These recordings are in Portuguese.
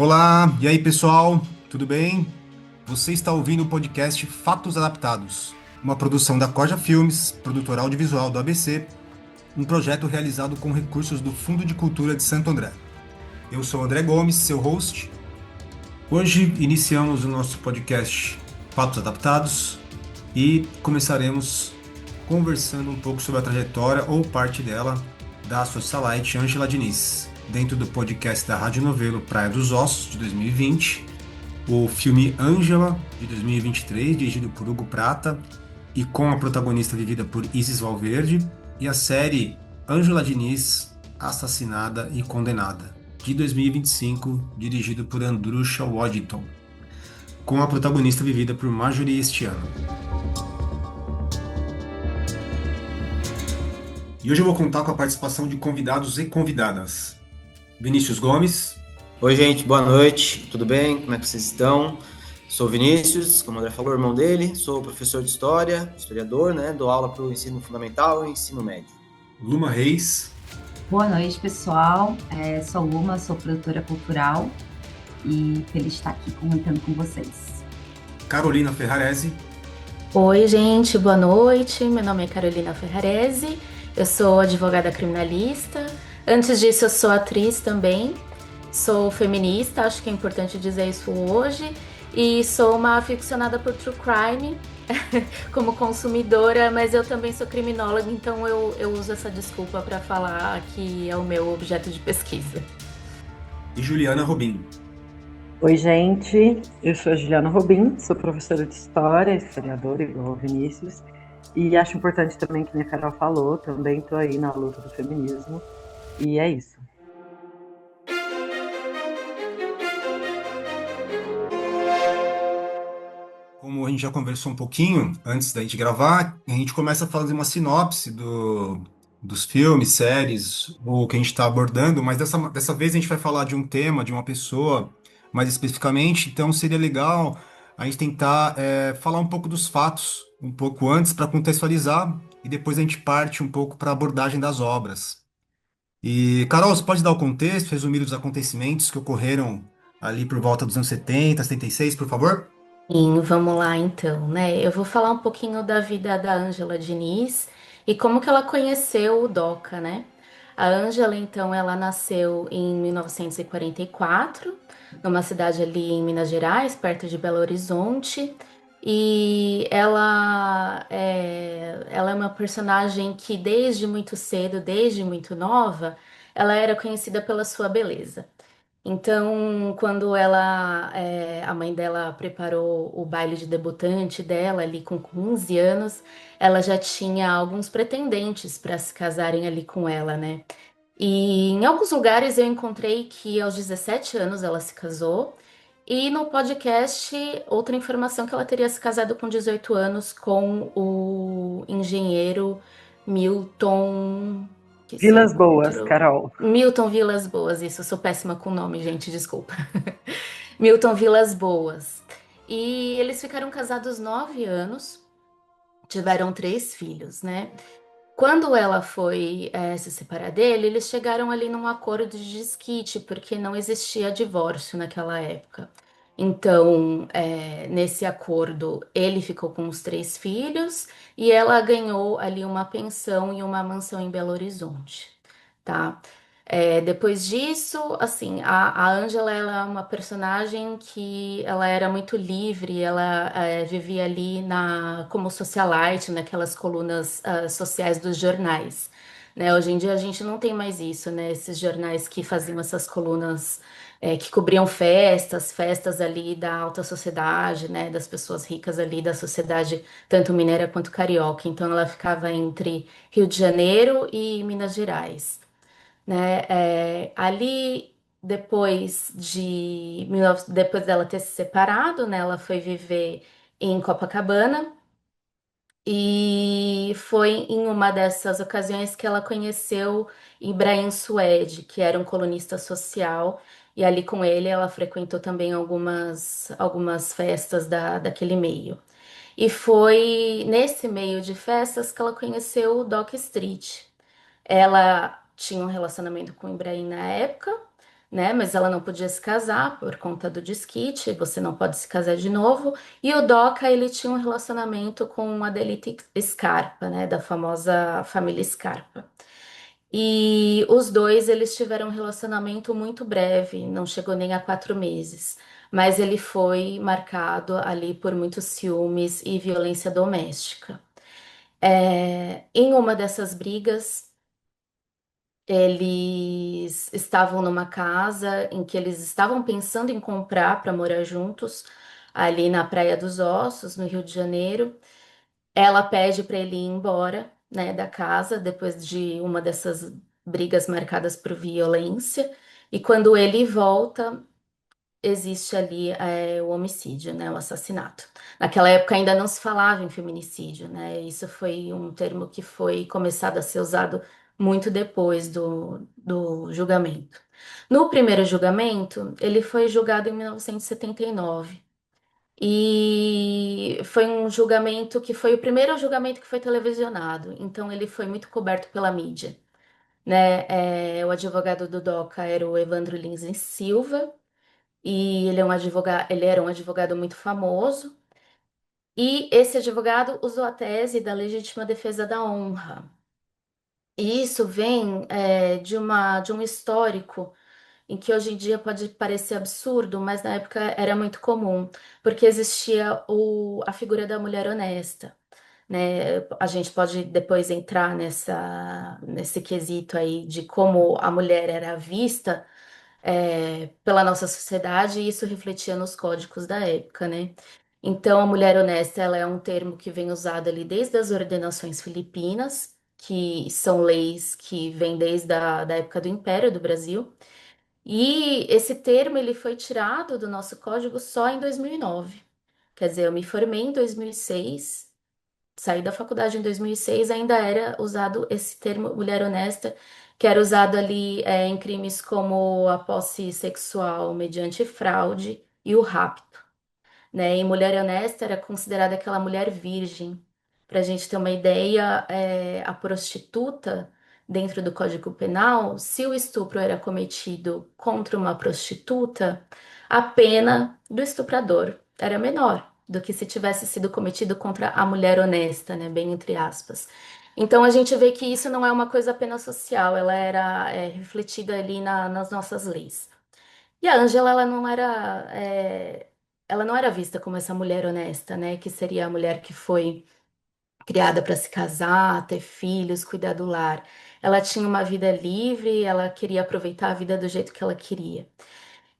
Olá, e aí pessoal, tudo bem? Você está ouvindo o podcast Fatos Adaptados, uma produção da Corja Filmes, produtora audiovisual do ABC, um projeto realizado com recursos do Fundo de Cultura de Santo André. Eu sou André Gomes, seu host. Hoje iniciamos o nosso podcast Fatos Adaptados e começaremos conversando um pouco sobre a trajetória ou parte dela da socialite Ângela Diniz, dentro do podcast da Rádio Novelo Praia dos Ossos, de 2020, o filme Ângela, de 2023, dirigido por Hugo Prata, e com a protagonista vivida por Isis Valverde, e a série Ângela Diniz, Assassinada e Condenada, de 2025, dirigido por Andrusha Waddington, com a protagonista vivida por Marjorie este ano. E hoje eu vou contar com a participação de convidados e convidadas. Vinícius Gomes. Oi, gente, boa noite, tudo bem? Como é que vocês estão? Sou o Vinícius, como o André falou, irmão dele, sou professor de história, historiador, né? Dou aula para o ensino fundamental e ensino médio. Luma Reis. Boa noite, pessoal. Sou Luma, sou produtora cultural e feliz de estar aqui comentando com vocês. Carolina Ferrarese. Oi, gente, boa noite. Meu nome é Carolina Ferrarese, eu sou advogada criminalista. Antes disso, eu sou atriz também, sou feminista, acho que é importante dizer isso hoje, e sou uma aficionada por true crime como consumidora, mas eu também sou criminóloga, então eu uso essa desculpa para falar que é o meu objeto de pesquisa. E Juliana Robin. Oi, gente, eu sou a Juliana Robin, sou professora de História, historiadora, igual ao Vinícius, e acho importante também que a Carol falou, também estou aí na luta do feminismo, e é isso. Como a gente já conversou um pouquinho antes da gente gravar, a gente começa a fazer uma sinopse dos filmes, séries, ou que a gente está abordando, mas dessa vez a gente vai falar de um tema, de uma pessoa mais especificamente, então seria legal a gente tentar falar um pouco dos fatos, um pouco antes, para contextualizar, e depois a gente parte um pouco para a abordagem das obras. E, Carol, você pode dar o contexto, resumir os acontecimentos que ocorreram ali por volta dos anos 70, 76, por favor? E vamos lá então, né? Eu vou falar um pouquinho da vida da Ângela Diniz e como que ela conheceu o Doca, né? A Ângela, então, ela nasceu em 1944, numa cidade ali em Minas Gerais, perto de Belo Horizonte, e ela é uma personagem que desde muito cedo, desde muito nova, ela era conhecida pela sua beleza. Então, quando a mãe dela preparou o baile de debutante dela ali com 15 anos, ela já tinha alguns pretendentes para se casarem ali com ela, né? E em alguns lugares eu encontrei que aos 17 anos ela se casou, e no podcast outra informação que ela teria se casado com 18 anos com o engenheiro Milton. Esqueci Vilas o Boas, outro. Carol. Milton Vilas Boas, isso, eu sou péssima com nome, gente, desculpa. Milton Vilas Boas. E eles ficaram casados 9 anos, tiveram 3 filhos, né? Quando ela foi se separar dele, eles chegaram ali num acordo de desquite, porque não existia divórcio naquela época. Então, nesse acordo, ele ficou com os 3 filhos e ela ganhou ali uma pensão e uma mansão em Belo Horizonte, tá? Depois disso, assim, a Ângela, ela é uma personagem que ela era muito livre, ela vivia ali como socialite, naquelas colunas sociais dos jornais, né? Hoje em dia a gente não tem mais isso, né? Esses jornais que faziam essas colunas que cobriam festas ali da alta sociedade, né? Das pessoas ricas ali da sociedade, tanto mineira quanto carioca. Então ela ficava entre Rio de Janeiro e Minas Gerais, né? Ali depois dela ter se separado, né? Ela foi viver em Copacabana e foi em uma dessas ocasiões que ela conheceu Ibrahim Suede, que era um colunista social. E ali com ele ela frequentou também algumas festas daquele meio. E foi nesse meio de festas que ela conheceu o Doc Street. Ela tinha um relacionamento com o Ibrahim na época, né? Mas ela não podia se casar por conta do desquite, você não pode se casar de novo. E o Doca, ele tinha um relacionamento com a Adelita Scarpa, né? Da famosa família Scarpa. E os dois, eles tiveram um relacionamento muito breve, não chegou nem a 4 meses. Mas ele foi marcado ali por muitos ciúmes e violência doméstica. Em uma dessas brigas, eles estavam numa casa em que eles estavam pensando em comprar para morar juntos, ali na Praia dos Ossos, no Rio de Janeiro. Ela pede para ele ir embora, né, da casa depois de uma dessas brigas marcadas por violência. E quando ele volta, existe ali o homicídio, né, o assassinato. Naquela época ainda não se falava em feminicídio, né? Isso foi um termo que foi começado a ser usado muito depois do julgamento. No primeiro julgamento, ele foi julgado em 1979. E foi um julgamento que foi o primeiro julgamento que foi televisionado, então ele foi muito coberto pela mídia, né? O advogado do Doca era o Evandro Lins e Silva, e ele era um advogado muito famoso, e esse advogado usou a tese da legítima defesa da honra. E isso vem de um histórico em que hoje em dia pode parecer absurdo, mas na época era muito comum, porque existia a figura da mulher honesta, né? A gente pode depois entrar nesse quesito aí de como a mulher era vista pela nossa sociedade, e isso refletia nos códigos da época, né? Então, a mulher honesta, ela é um termo que vem usado ali desde as ordenações filipinas, que são leis que vêm desde da época do Império do Brasil. E esse termo ele foi tirado do nosso código só em 2009. Quer dizer, eu me formei em 2006, saí da faculdade em 2006, ainda era usado esse termo mulher honesta, que era usado ali em crimes como a posse sexual mediante fraude e o rapto, né? E mulher honesta era considerada aquela mulher virgem. Para a gente ter uma ideia, a prostituta, dentro do Código Penal, se o estupro era cometido contra uma prostituta, a pena do estuprador era menor do que se tivesse sido cometido contra a mulher honesta, né? Bem entre aspas. Então a gente vê que isso não é uma coisa apenas social, ela era refletida ali nas nossas leis. E a Ângela, ela não era vista como essa mulher honesta, né? Que seria a mulher que foi criada para se casar, ter filhos, cuidar do lar. Ela tinha uma vida livre, ela queria aproveitar a vida do jeito que ela queria.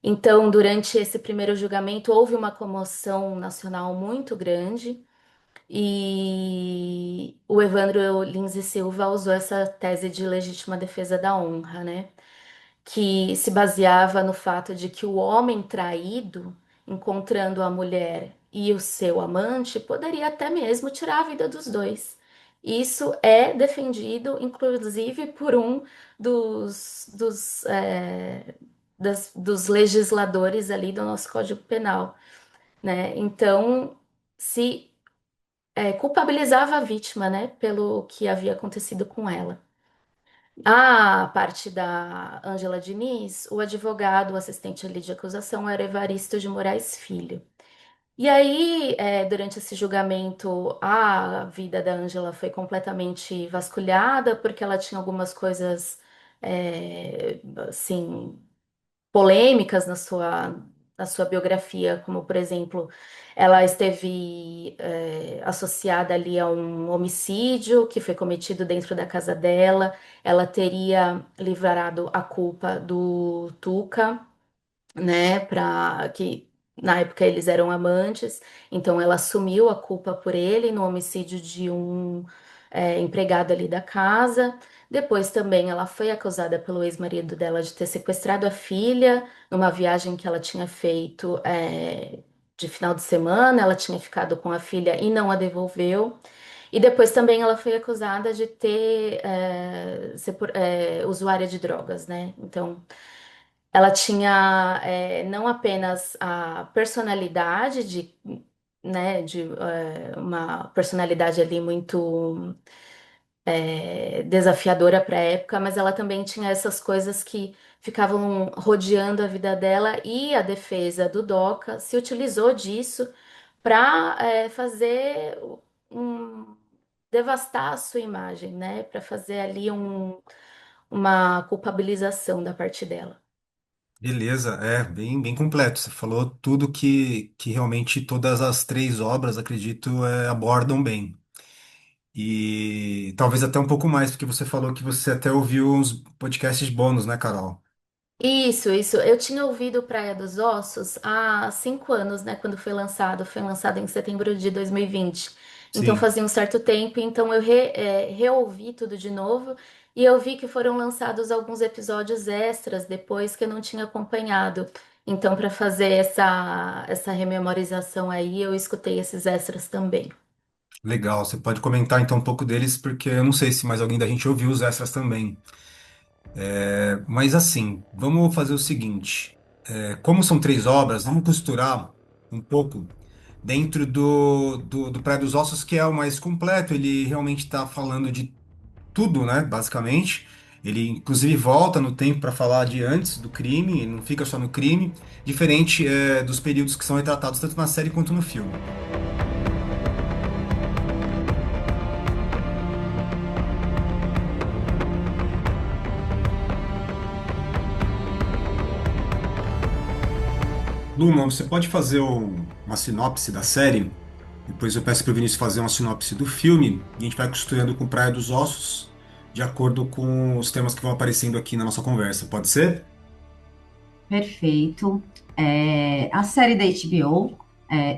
Então, durante esse primeiro julgamento, houve uma comoção nacional muito grande. E o Evandro Lins e Silva usou essa tese de legítima defesa da honra, né? Que se baseava no fato de que o homem traído, encontrando a mulher e o seu amante, poderia até mesmo tirar a vida dos dois. Isso é defendido, inclusive, por um dos legisladores ali do nosso Código Penal, né? Então, se culpabilizava a vítima, né, pelo que havia acontecido com ela. A parte da Ângela Diniz, o advogado, o assistente ali de acusação era Evaristo de Moraes Filho. E aí, durante esse julgamento, a vida da Ângela foi completamente vasculhada, porque ela tinha algumas coisas, assim, polêmicas na sua biografia, como, por exemplo, ela esteve associada ali a um homicídio que foi cometido dentro da casa dela, ela teria livrado a culpa do Tuca, né, para que na época eles eram amantes, então ela assumiu a culpa por ele no homicídio de um empregado ali da casa. Depois também ela foi acusada pelo ex-marido dela de ter sequestrado a filha numa viagem que ela tinha feito de final de semana. Ela tinha ficado com a filha e não a devolveu. E depois também ela foi acusada de ser usuária de drogas, né? Então ela tinha não apenas a personalidade né, de uma personalidade ali muito desafiadora para a época, mas ela também tinha essas coisas que ficavam rodeando a vida dela e a defesa do DOCA se utilizou disso para fazer um devastar a sua imagem, né? Para fazer ali uma culpabilização da parte dela. Beleza, bem completo. Você falou tudo que realmente todas as três obras, acredito, abordam bem. E talvez até um pouco mais, porque você falou que você até ouviu uns podcasts bônus, né, Carol? Isso. Eu tinha ouvido Praia dos Ossos há 5 anos, né? Quando foi lançado. Foi lançado em setembro de 2020. Então Sim, fazia um certo tempo. Então eu reouvi tudo de novo. E eu vi que foram lançados alguns episódios extras depois que eu não tinha acompanhado. Então, para fazer essa rememorização aí, eu escutei esses extras também. legal. Você pode comentar então um pouco deles, porque eu não sei se mais alguém da gente ouviu os extras também. Mas assim, vamos fazer o seguinte: como são três obras, vamos costurar um pouco dentro do Praia dos Ossos, que é o mais completo. Ele realmente está falando de tudo, né? Basicamente. Ele, inclusive, volta no tempo para falar de antes do crime, ele não fica só no crime, diferente dos períodos que são retratados tanto na série quanto no filme. Luma, você pode fazer uma sinopse da série? Depois eu peço para o Vinícius fazer uma sinopse do filme e a gente vai costurando com Praia dos Ossos, de acordo com os temas que vão aparecendo aqui na nossa conversa. Pode ser? Perfeito. A série da HBO,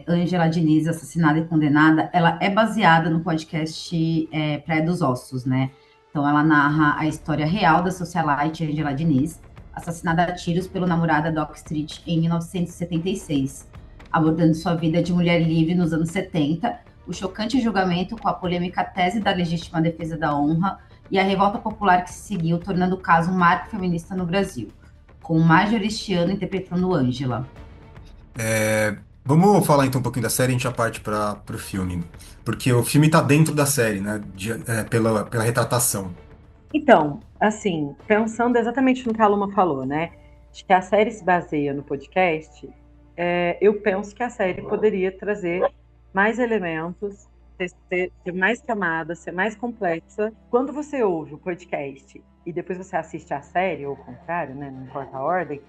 Ângela Diniz, Assassinada e Condenada, ela é baseada no podcast Praia dos Ossos, né? Então, ela narra a história real da socialite Ângela Diniz, assassinada a tiros pelo namorado Doc Street em 1976, abordando sua vida de mulher livre nos anos 70, o chocante julgamento com a polêmica tese da legítima defesa da honra e a revolta popular que se seguiu, tornando o caso um marco feminista no Brasil com Marjorie Este Ano interpretando Ângela. Vamos falar então um pouquinho da série e a gente já parte para o filme. Porque o filme está dentro da série, né? Pela retratação. Então, assim, pensando exatamente no que a Luma falou, né? De que a série se baseia no podcast, eu penso que a série poderia trazer mais elementos, ter mais camadas, ser mais complexa. Quando você ouve o podcast e depois você assiste a série, ou o contrário, né? Não importa a ordem,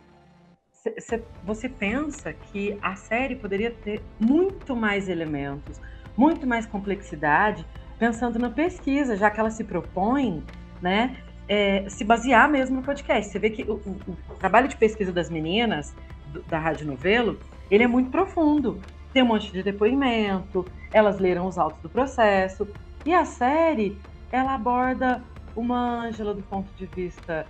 você pensa que a série poderia ter muito mais elementos, muito mais complexidade, pensando na pesquisa, já que ela se propõe, né, se basear mesmo no podcast. Você vê que o trabalho de pesquisa das meninas da Rádio Novelo, ele é muito profundo. Tem um monte de depoimento, elas leram os autos do processo, e a série, ela aborda uma Ângela do ponto de vista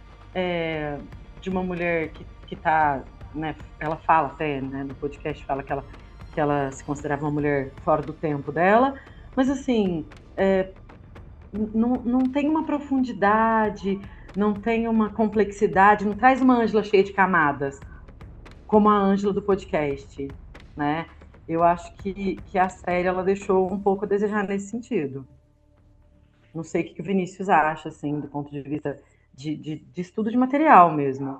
de uma mulher que está, né, ela fala até, né, no podcast, fala que ela se considerava uma mulher fora do tempo dela, mas assim, não tem uma profundidade, não tem uma complexidade, não traz uma Ângela cheia de camadas, como a Ângela do podcast, né? Eu acho que a série, ela deixou um pouco a desejar nesse sentido. Não sei o que o Vinícius acha, assim, do ponto de vista de estudo de material mesmo.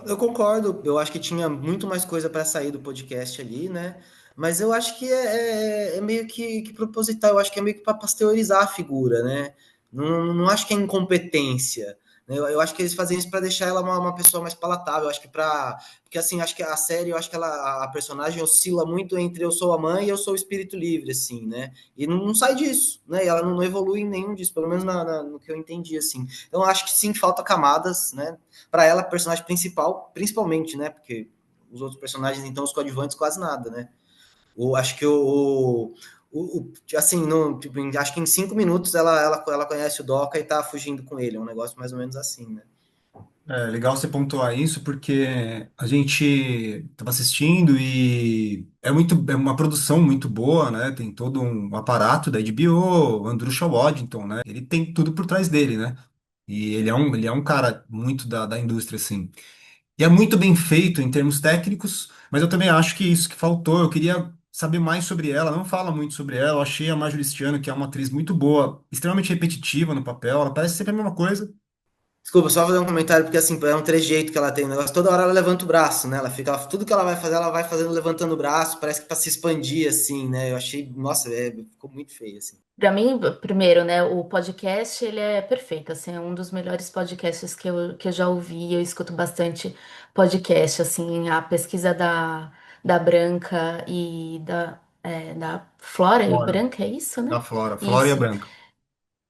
Eu concordo, eu acho que tinha muito mais coisa para sair do podcast ali, né? Mas eu acho que é meio que proposital, eu acho que é meio que para pasteurizar a figura, né? Não acho que é incompetência, né? Eu acho que eles fazem isso para deixar ela uma pessoa mais palatável. Eu acho que para. Porque assim, acho que a série, eu acho que ela, a personagem oscila muito entre eu sou a mãe e eu sou o espírito livre, assim, né? E não sai disso, né? E ela não evolui em nenhum disso, pelo menos no que eu entendi, assim. Então, eu acho que sim, falta camadas, né? Para ela, personagem principal, principalmente, né? Porque os outros personagens, então, os coadjuvantes, quase nada, né? Acho que assim, tipo, acho que em 5 minutos ela conhece o Doca e tá fugindo com ele. É um negócio mais ou menos assim, né? É legal você pontuar isso, porque a gente estava assistindo e é uma produção muito boa, né? Tem todo um aparato da HBO, Andrew Waddington, né? Ele tem tudo por trás dele, né? E ele é um cara muito da indústria, assim. E é muito bem feito em termos técnicos, mas eu também acho que isso que faltou. Eu queria saber mais sobre ela, não fala muito sobre ela. Eu achei a Marjorie St. que é uma atriz muito boa, extremamente repetitiva no papel, ela parece sempre a mesma coisa. Desculpa, só fazer um comentário, porque assim, é um trejeito que ela tem, um negócio, toda hora ela levanta o braço, né? Ela fica, tudo que ela vai fazer, ela vai fazendo levantando o braço, parece que para se expandir, assim, né? Eu achei, nossa, ficou muito feio, assim. Para mim, primeiro, né, o podcast, ele é perfeito, assim, é um dos melhores podcasts que eu já ouvi, eu escuto bastante podcast, assim, a pesquisa da Branca e da Flora e Flora. Branca, é isso, né? Da Flora, Flora e a Isso. Branca.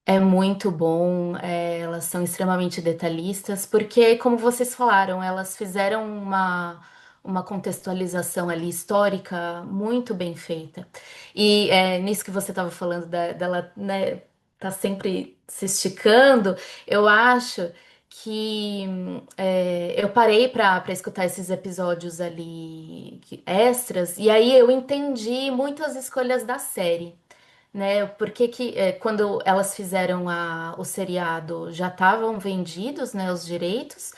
É muito bom, elas são extremamente detalhistas, porque, como vocês falaram, elas fizeram uma contextualização ali histórica muito bem feita. E nisso que você estava falando dela, né, tá sempre se esticando, eu acho que eu parei para escutar esses episódios ali extras, e aí eu entendi muitas escolhas da série, né? Porque quando elas fizeram o seriado já estavam vendidos, né, os direitos.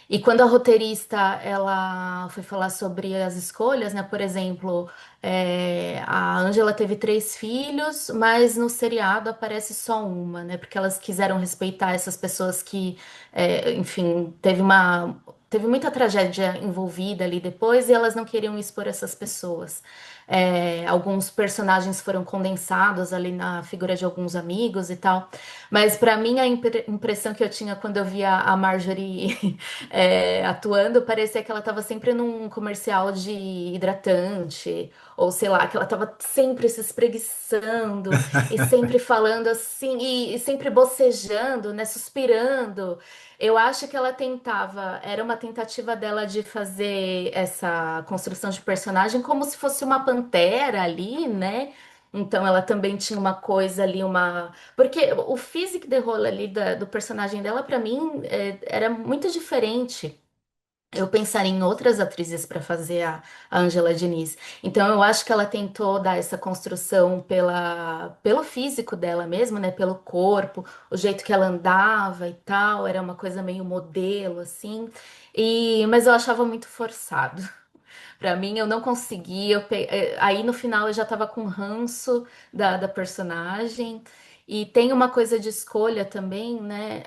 E quando a roteirista ela foi falar sobre as escolhas, né? Por exemplo, a Angela teve 3 filhos, mas no seriado aparece só uma, né? Porque elas quiseram respeitar essas pessoas que, enfim, teve muita tragédia envolvida ali depois e elas não queriam expor essas pessoas. Alguns personagens foram condensados ali na figura de alguns amigos e tal. Mas para mim a impressão que eu tinha quando eu via a Marjorie atuando, parecia que ela estava sempre num comercial de hidratante, ou sei lá, que ela estava sempre se espreguiçando e sempre falando assim, e sempre bocejando, né, suspirando. Eu acho que ela tentava, era uma tentativa dela de fazer essa construção de personagem como se fosse uma pantera ali, né? Então ela também tinha uma coisa ali, uma. Porque o physique de role ali do personagem dela, pra mim, era muito diferente. Eu pensaria em outras atrizes para fazer a Angela Diniz. Então, eu acho que ela tentou dar essa construção pelo físico dela mesmo, né? Pelo corpo, o jeito que ela andava e tal. Era uma coisa meio modelo, assim. Mas eu achava muito forçado. Para mim, eu não conseguia. Aí, no final, eu já estava com ranço da personagem. E tem uma coisa de escolha também, né?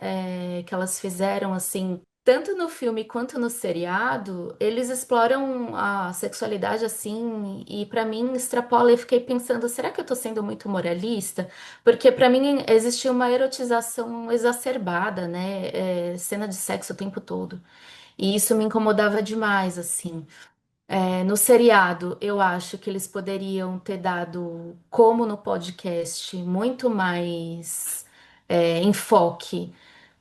Que elas fizeram, assim. Tanto no filme quanto no seriado, eles exploram a sexualidade assim, e pra mim extrapola. Eu fiquei pensando, será que eu tô sendo muito moralista? Porque pra mim existia uma erotização exacerbada, né? Cena de sexo o tempo todo. E isso me incomodava demais, assim. No seriado, eu acho que eles poderiam ter dado, como no podcast, muito mais enfoque,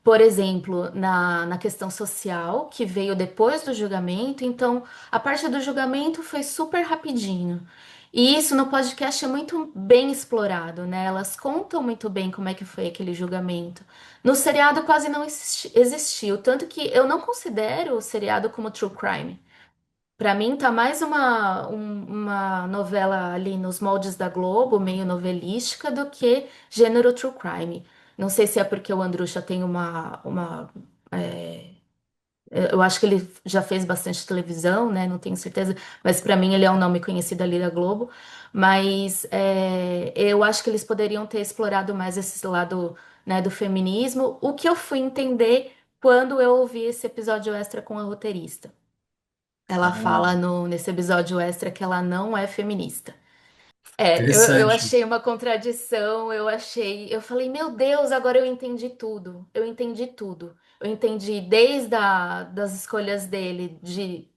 por exemplo, na questão social, que veio depois do julgamento. Então, a parte do julgamento foi super rapidinho. E isso no podcast é muito bem explorado, né? Elas contam muito bem como é que foi aquele julgamento. No seriado quase não existiu, tanto que eu não considero o seriado como true crime. Pra mim, tá mais uma novela ali nos moldes da Globo, meio novelística, do que gênero true crime. Não sei se é porque o Andrucha tem é, eu acho que ele já fez bastante televisão, né? Não tenho certeza, mas pra mim ele é um nome conhecido ali da Globo. Mas eu acho que eles poderiam ter explorado mais esse lado, né, do feminismo, o que eu fui entender quando eu ouvi esse episódio extra com a roteirista. Ela Ah, fala nesse episódio extra que ela não é feminista. Eu interessante. achei uma contradição, eu falei, meu Deus, agora eu entendi tudo. Eu entendi tudo. Eu entendi desde das escolhas dele de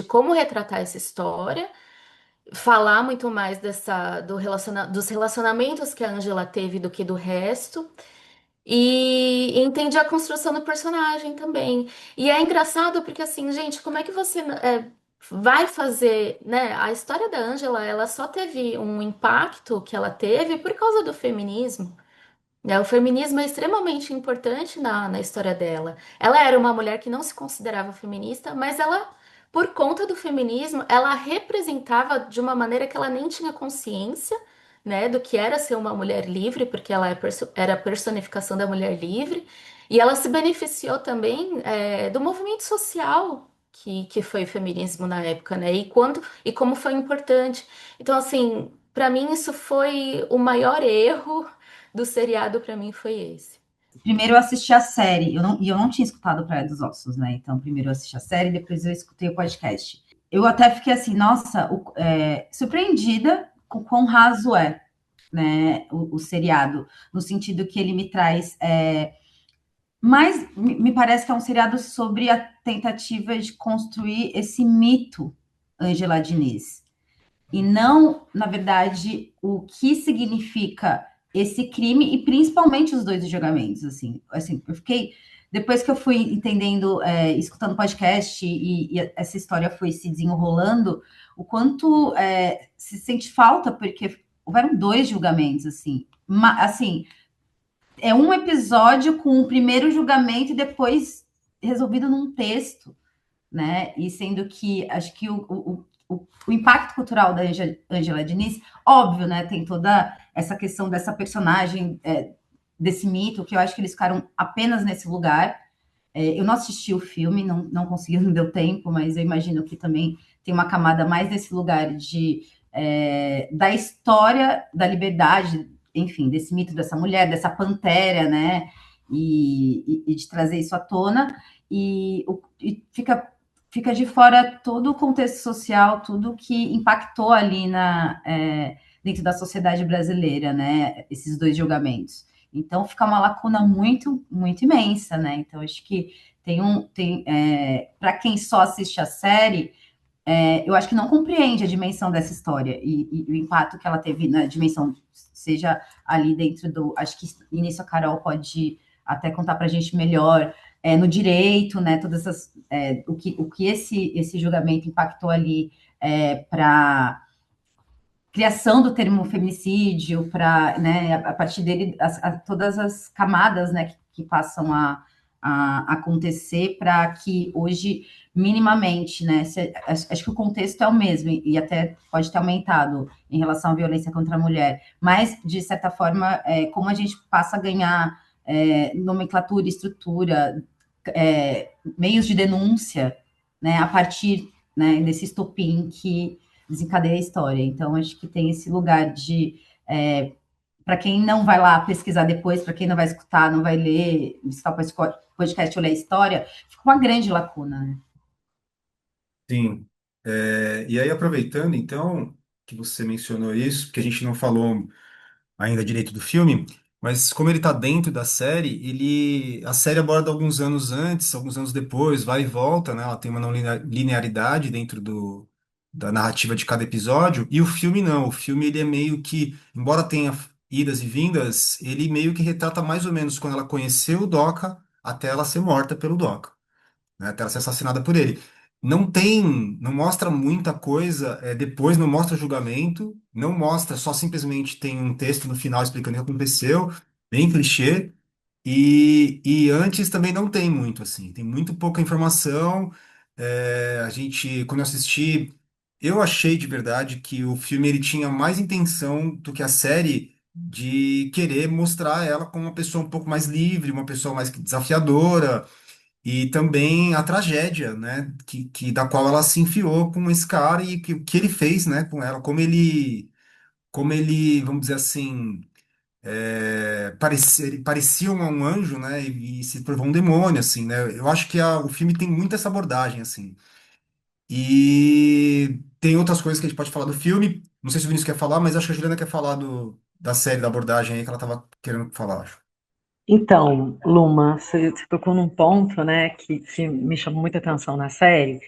como retratar essa história, falar muito mais dos relacionamentos que a Angela teve do que do resto. E entendi a construção do personagem também. E é engraçado porque, assim, gente, como é que você vai fazer, né? A história da Angela, ela só teve um impacto que ela teve por causa do feminismo, né? O feminismo é extremamente importante na história dela. Ela era uma mulher que não se considerava feminista, mas ela, por conta do feminismo, ela representava de uma maneira que ela nem tinha consciência, né, do que era ser uma mulher livre, porque ela era a personificação da mulher livre, e ela se beneficiou também, do movimento social que foi o feminismo na época, né? E como foi importante. Então, assim, para mim isso foi o maior erro do seriado, para mim foi esse. Primeiro eu assisti a série, e eu não tinha escutado Praia dos Ossos, né? Então, primeiro eu assisti a série, depois eu escutei o podcast. Eu até fiquei assim, nossa, surpreendida com quão raso é, né, o seriado, no sentido que ele me traz. Mas me parece que é um seriado sobre a tentativa de construir esse mito Angela Diniz. E não, na verdade, o que significa esse crime e principalmente os dois julgamentos, assim, eu fiquei depois que eu fui entendendo, escutando podcast e essa história foi se desenrolando, o quanto se sente falta porque houveram dois julgamentos, assim, é um episódio com o primeiro julgamento e depois resolvido num texto, né? E sendo que acho que o impacto cultural da Angela Diniz, óbvio, né? Tem toda essa questão dessa personagem, desse mito, que eu acho que eles ficaram apenas nesse lugar. Eu não assisti o filme, não consegui, não deu tempo, mas eu imagino que também tem uma camada mais nesse lugar da história da liberdade, enfim, desse mito dessa mulher, dessa pantera, né? E de trazer isso à tona. E fica de fora todo o contexto social, tudo que impactou ali dentro da sociedade brasileira, né? Esses dois julgamentos. Então fica uma lacuna muito, muito imensa, né? Então acho que para quem só assiste a série, eu acho que não compreende a dimensão dessa história e o impacto que ela teve na dimensão, seja ali dentro do. Acho que nisso a Carol pode até contar para a gente melhor. No direito, né? Todas essas, o que esse julgamento impactou ali para criação do termo feminicídio, para, né, a partir dele, todas as camadas, né, que passam a acontecer para que hoje, minimamente, né, acho que o contexto é o mesmo e até pode ter aumentado em relação à violência contra a mulher, mas, de certa forma, como a gente passa a ganhar nomenclatura, estrutura, meios de denúncia, né, a partir, né, desse estopim que desencadeia a história. Então, acho que tem esse lugar de. Para quem não vai lá pesquisar depois, para quem não vai escutar, não vai ler, escutar o podcast ou ler a história, fica uma grande lacuna, né? Sim. E aí, aproveitando, então, que você mencionou isso, porque a gente não falou ainda direito do filme, mas como ele está dentro da série, a série aborda alguns anos antes, alguns anos depois, vai e volta, né? Ela tem uma não linearidade dentro da narrativa de cada episódio, e o filme não. O filme ele é meio que, embora tenha idas e vindas, ele meio que retrata mais ou menos quando ela conheceu o Doca até ela ser morta pelo Doca, né, até ela ser assassinada por ele. Não mostra muita coisa, depois não mostra julgamento, não mostra, só simplesmente tem um texto no final explicando o que aconteceu, bem clichê, e antes também não tem muito, assim, tem muito pouca informação. Quando eu assisti, eu achei de verdade que o filme ele tinha mais intenção do que a série de querer mostrar ela como uma pessoa um pouco mais livre, uma pessoa mais desafiadora, e também a tragédia, né, da qual ela se enfiou com esse cara e que ele fez, né, com ela, como ele, vamos dizer assim, ele parecia um anjo, né, e se provou um demônio, assim, né. Eu acho que o filme tem muito essa abordagem, assim. E tem outras coisas que a gente pode falar do filme. Não sei se o Vinícius quer falar, mas acho que a Juliana quer falar da série, da abordagem aí que ela estava querendo falar, acho. Então, Luma, você tocou num ponto, né, que me chamou muita atenção na série.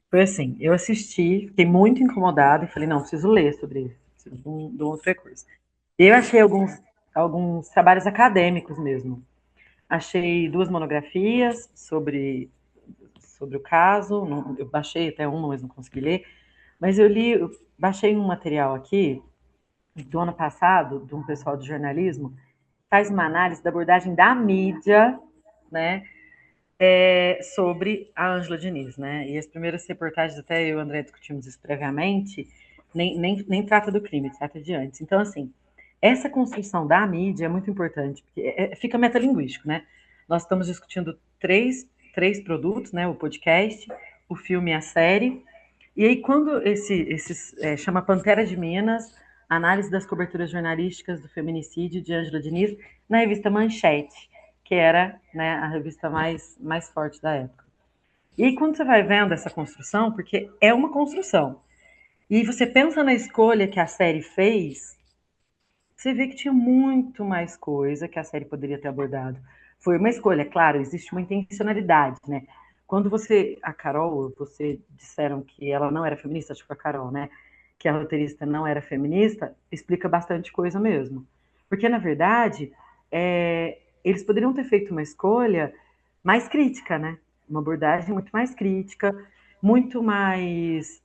Foi assim, eu assisti, fiquei muito incomodada e falei, não, preciso ler sobre isso, preciso de um outro recurso. Eu achei alguns trabalhos acadêmicos mesmo. Achei duas monografias sobre o caso, eu baixei até uma, mas não consegui ler. Mas eu baixei um material aqui do ano passado, de um pessoal de jornalismo, faz uma análise da abordagem da mídia, né, sobre a Ângela Diniz, né? E as primeiras reportagens, até eu e o André discutimos isso previamente, nem trata do crime, trata de antes. Então, assim, essa construção da mídia é muito importante, porque fica metalinguístico, né? Nós estamos discutindo três produtos, né? O podcast o filme e a série. E aí, quando chama Pantera de Minas, Análise das Coberturas Jornalísticas do Feminicídio, de Ângela Diniz, na revista Manchete, que era, né, a revista mais forte da época. E aí, quando você vai vendo essa construção, porque é uma construção, e você pensa na escolha que a série fez, você vê que tinha muito mais coisa que a série poderia ter abordado. Foi uma escolha, claro, existe uma intencionalidade, né? Quando a Carol, você disseram que ela não era feminista, acho que foi a Carol, né? Que a roteirista não era feminista, explica bastante coisa mesmo. Porque, na verdade, eles poderiam ter feito uma escolha mais crítica, né? Uma abordagem muito mais crítica, muito mais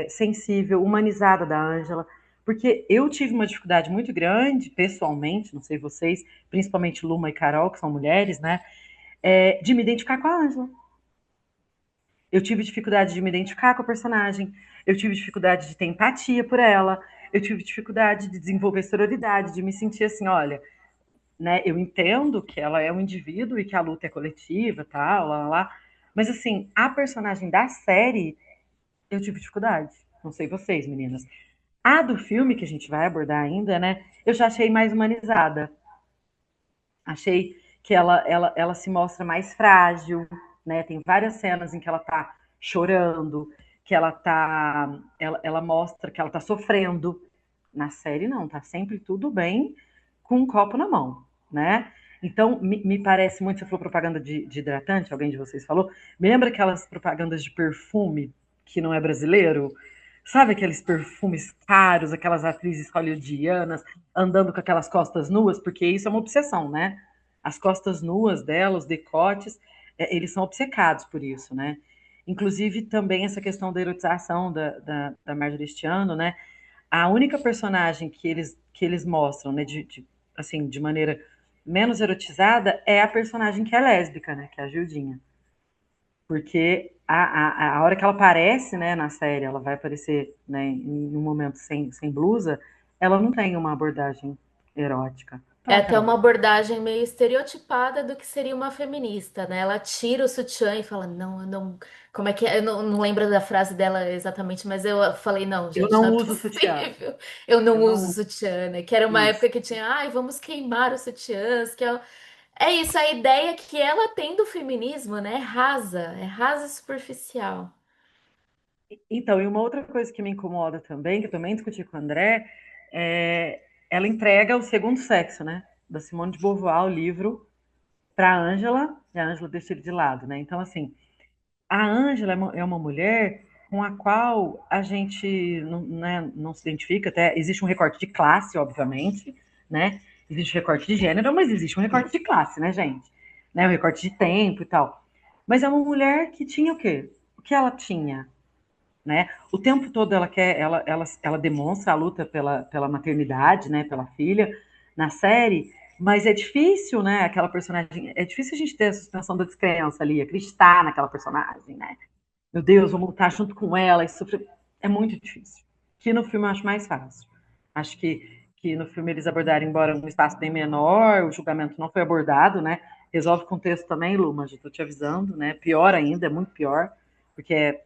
sensível, humanizada da Ângela, porque eu tive uma dificuldade muito grande, pessoalmente, não sei vocês, principalmente Luma e Carol, que são mulheres, né, de me identificar com a Ângela. Eu tive dificuldade de me identificar com a personagem, eu tive dificuldade de ter empatia por ela, eu tive dificuldade de desenvolver sororidade, de me sentir assim, olha, né, eu entendo que ela é um indivíduo e que a luta é coletiva, tal, lá, mas assim, a personagem da série, eu tive dificuldade. Não sei vocês, meninas. A do filme, que a gente vai abordar ainda, né? Eu já achei mais humanizada. Achei que ela se mostra mais frágil, né? Tem várias cenas em que ela tá chorando, que ela mostra que ela tá sofrendo. Na série, não, tá sempre tudo bem com um copo na mão, né? Então, me parece muito, você falou propaganda de hidratante, alguém de vocês falou, me lembra aquelas propagandas de perfume que não é brasileiro? Sabe aqueles perfumes caros, aquelas atrizes hollywoodianas andando com aquelas costas nuas? Porque isso é uma obsessão, né? As costas nuas dela, os decotes, eles são obcecados por isso, né? Inclusive, também essa questão da erotização da Marjorie este ano, né? A única personagem que eles mostram, né, assim, de maneira menos erotizada é a personagem que é lésbica, né? Que é a Gildinha. Porque a hora que ela aparece, né, na série, ela vai aparecer, né, em um momento sem blusa, ela não tem uma abordagem erótica. É Fala, até Carol. uma abordagem meio estereotipada do que seria uma feminista, né? Ela tira o sutiã e fala, não, eu não. Como é que é? Eu não lembro da frase dela exatamente, mas eu falei, não, Eu gente, não não é uso sutiã. possível. Eu não Eu não uso uso sutiã, né? Que era uma isso. época que tinha, ai, vamos queimar os sutiãs, é isso, a ideia que ela tem do feminismo, né? É rasa e superficial. Então, e uma outra coisa que me incomoda também, que eu também discuti com o André, é ela entrega o segundo sexo, né? Da Simone de Beauvoir, o livro, para a Ângela, e a Ângela deixa ele de lado, né? Então, assim, a Ângela é uma mulher com a qual a gente não, né, não se identifica, até existe um recorte de classe, obviamente, né? Existe um recorte de gênero, mas existe um recorte de classe, né, gente? Né? Um recorte de tempo e tal. Mas é uma mulher que tinha o quê? O que ela tinha? Né? O tempo todo ela demonstra a luta pela maternidade, né? Pela filha na série, mas é difícil, né? Aquela personagem, é difícil a gente ter a suspensão da descrença ali, acreditar naquela personagem, né? Meu Deus, vou lutar junto com ela e sofrer. É muito difícil. Que no filme eu acho mais fácil. Acho que no filme eles abordaram, embora um espaço bem menor, o julgamento não foi abordado, né? Resolve com o texto também, Lu, mas já tô te avisando, né? Pior ainda, é muito pior, porque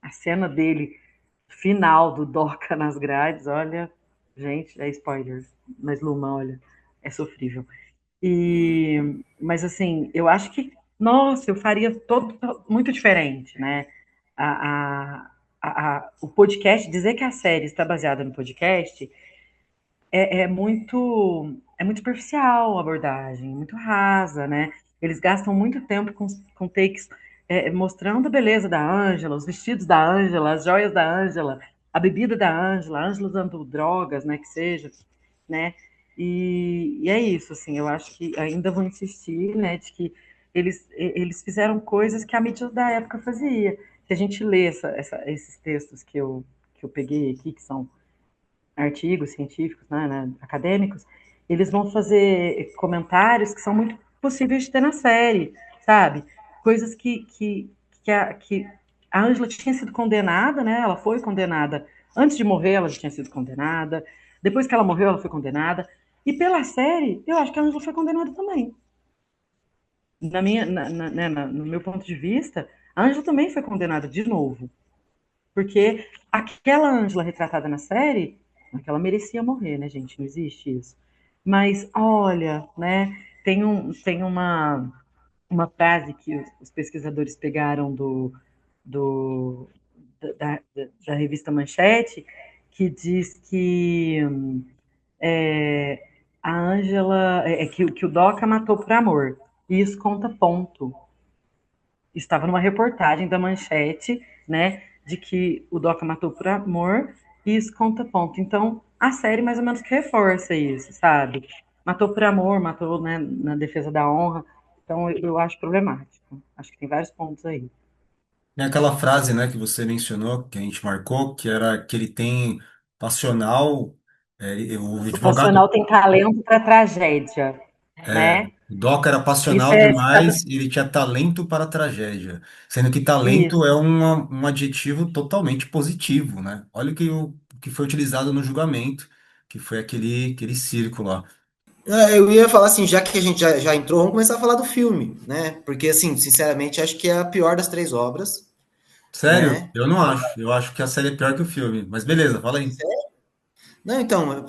a cena dele, final do Doca nas grades, olha, gente, é spoiler, mas Luma, olha, é sofrível. Mas assim, eu acho que, nossa, eu faria todo muito diferente, né? A, o podcast, dizer que a série está baseada no podcast é muito superficial a abordagem, muito rasa, né? Eles gastam muito tempo com takes mostrando a beleza da Ângela, os vestidos da Ângela, as joias da Ângela, a bebida da Ângela, a Ângela usando drogas, né, que seja, né? E é isso, assim, eu acho que ainda vou insistir, né, de que eles fizeram coisas que a mídia da época fazia. Se a gente lê esses textos que eu peguei aqui, que são artigos científicos, né, acadêmicos, eles vão fazer comentários que são muito possíveis de ter na série, sabe? Coisas que a Ângela tinha sido condenada, né? Ela foi condenada antes de morrer, ela já tinha sido condenada. Depois que ela morreu, ela foi condenada. E pela série, eu acho que a Ângela foi condenada também. No meu ponto de vista, A Ângela também foi condenada de novo, porque aquela Ângela retratada na série, aquela merecia morrer, né, gente? Não existe isso. Mas olha, né? Tem uma frase que os pesquisadores pegaram do, da revista Manchete, que diz que é, a Ângela, que o Doca matou por amor. E isso conta ponto. Estava numa reportagem da Manchete, né, de que o Doca matou por amor, e isso conta ponto. Então, a série mais ou menos que reforça isso, sabe? Matou por amor, matou, né, na defesa da honra. Então, eu acho problemático. Acho que tem vários pontos aí. Tem aquela frase, né, que você mencionou, que a gente marcou, que era que ele tem passional, o O advogado, passional tem talento para tragédia, né? o Doca era Isso passional é demais e ele tinha talento para a tragédia, sendo que talento isso. é um adjetivo totalmente positivo, né? Olha o que foi utilizado no julgamento, que foi aquele círculo lá. Eu ia falar assim, já que a gente já entrou, vamos começar a falar do filme, né? Porque, assim, sinceramente, acho que é a pior das três obras, Sério? né? Eu não acho. Eu acho que a série é pior que o filme. Mas beleza, fala aí. Não, então,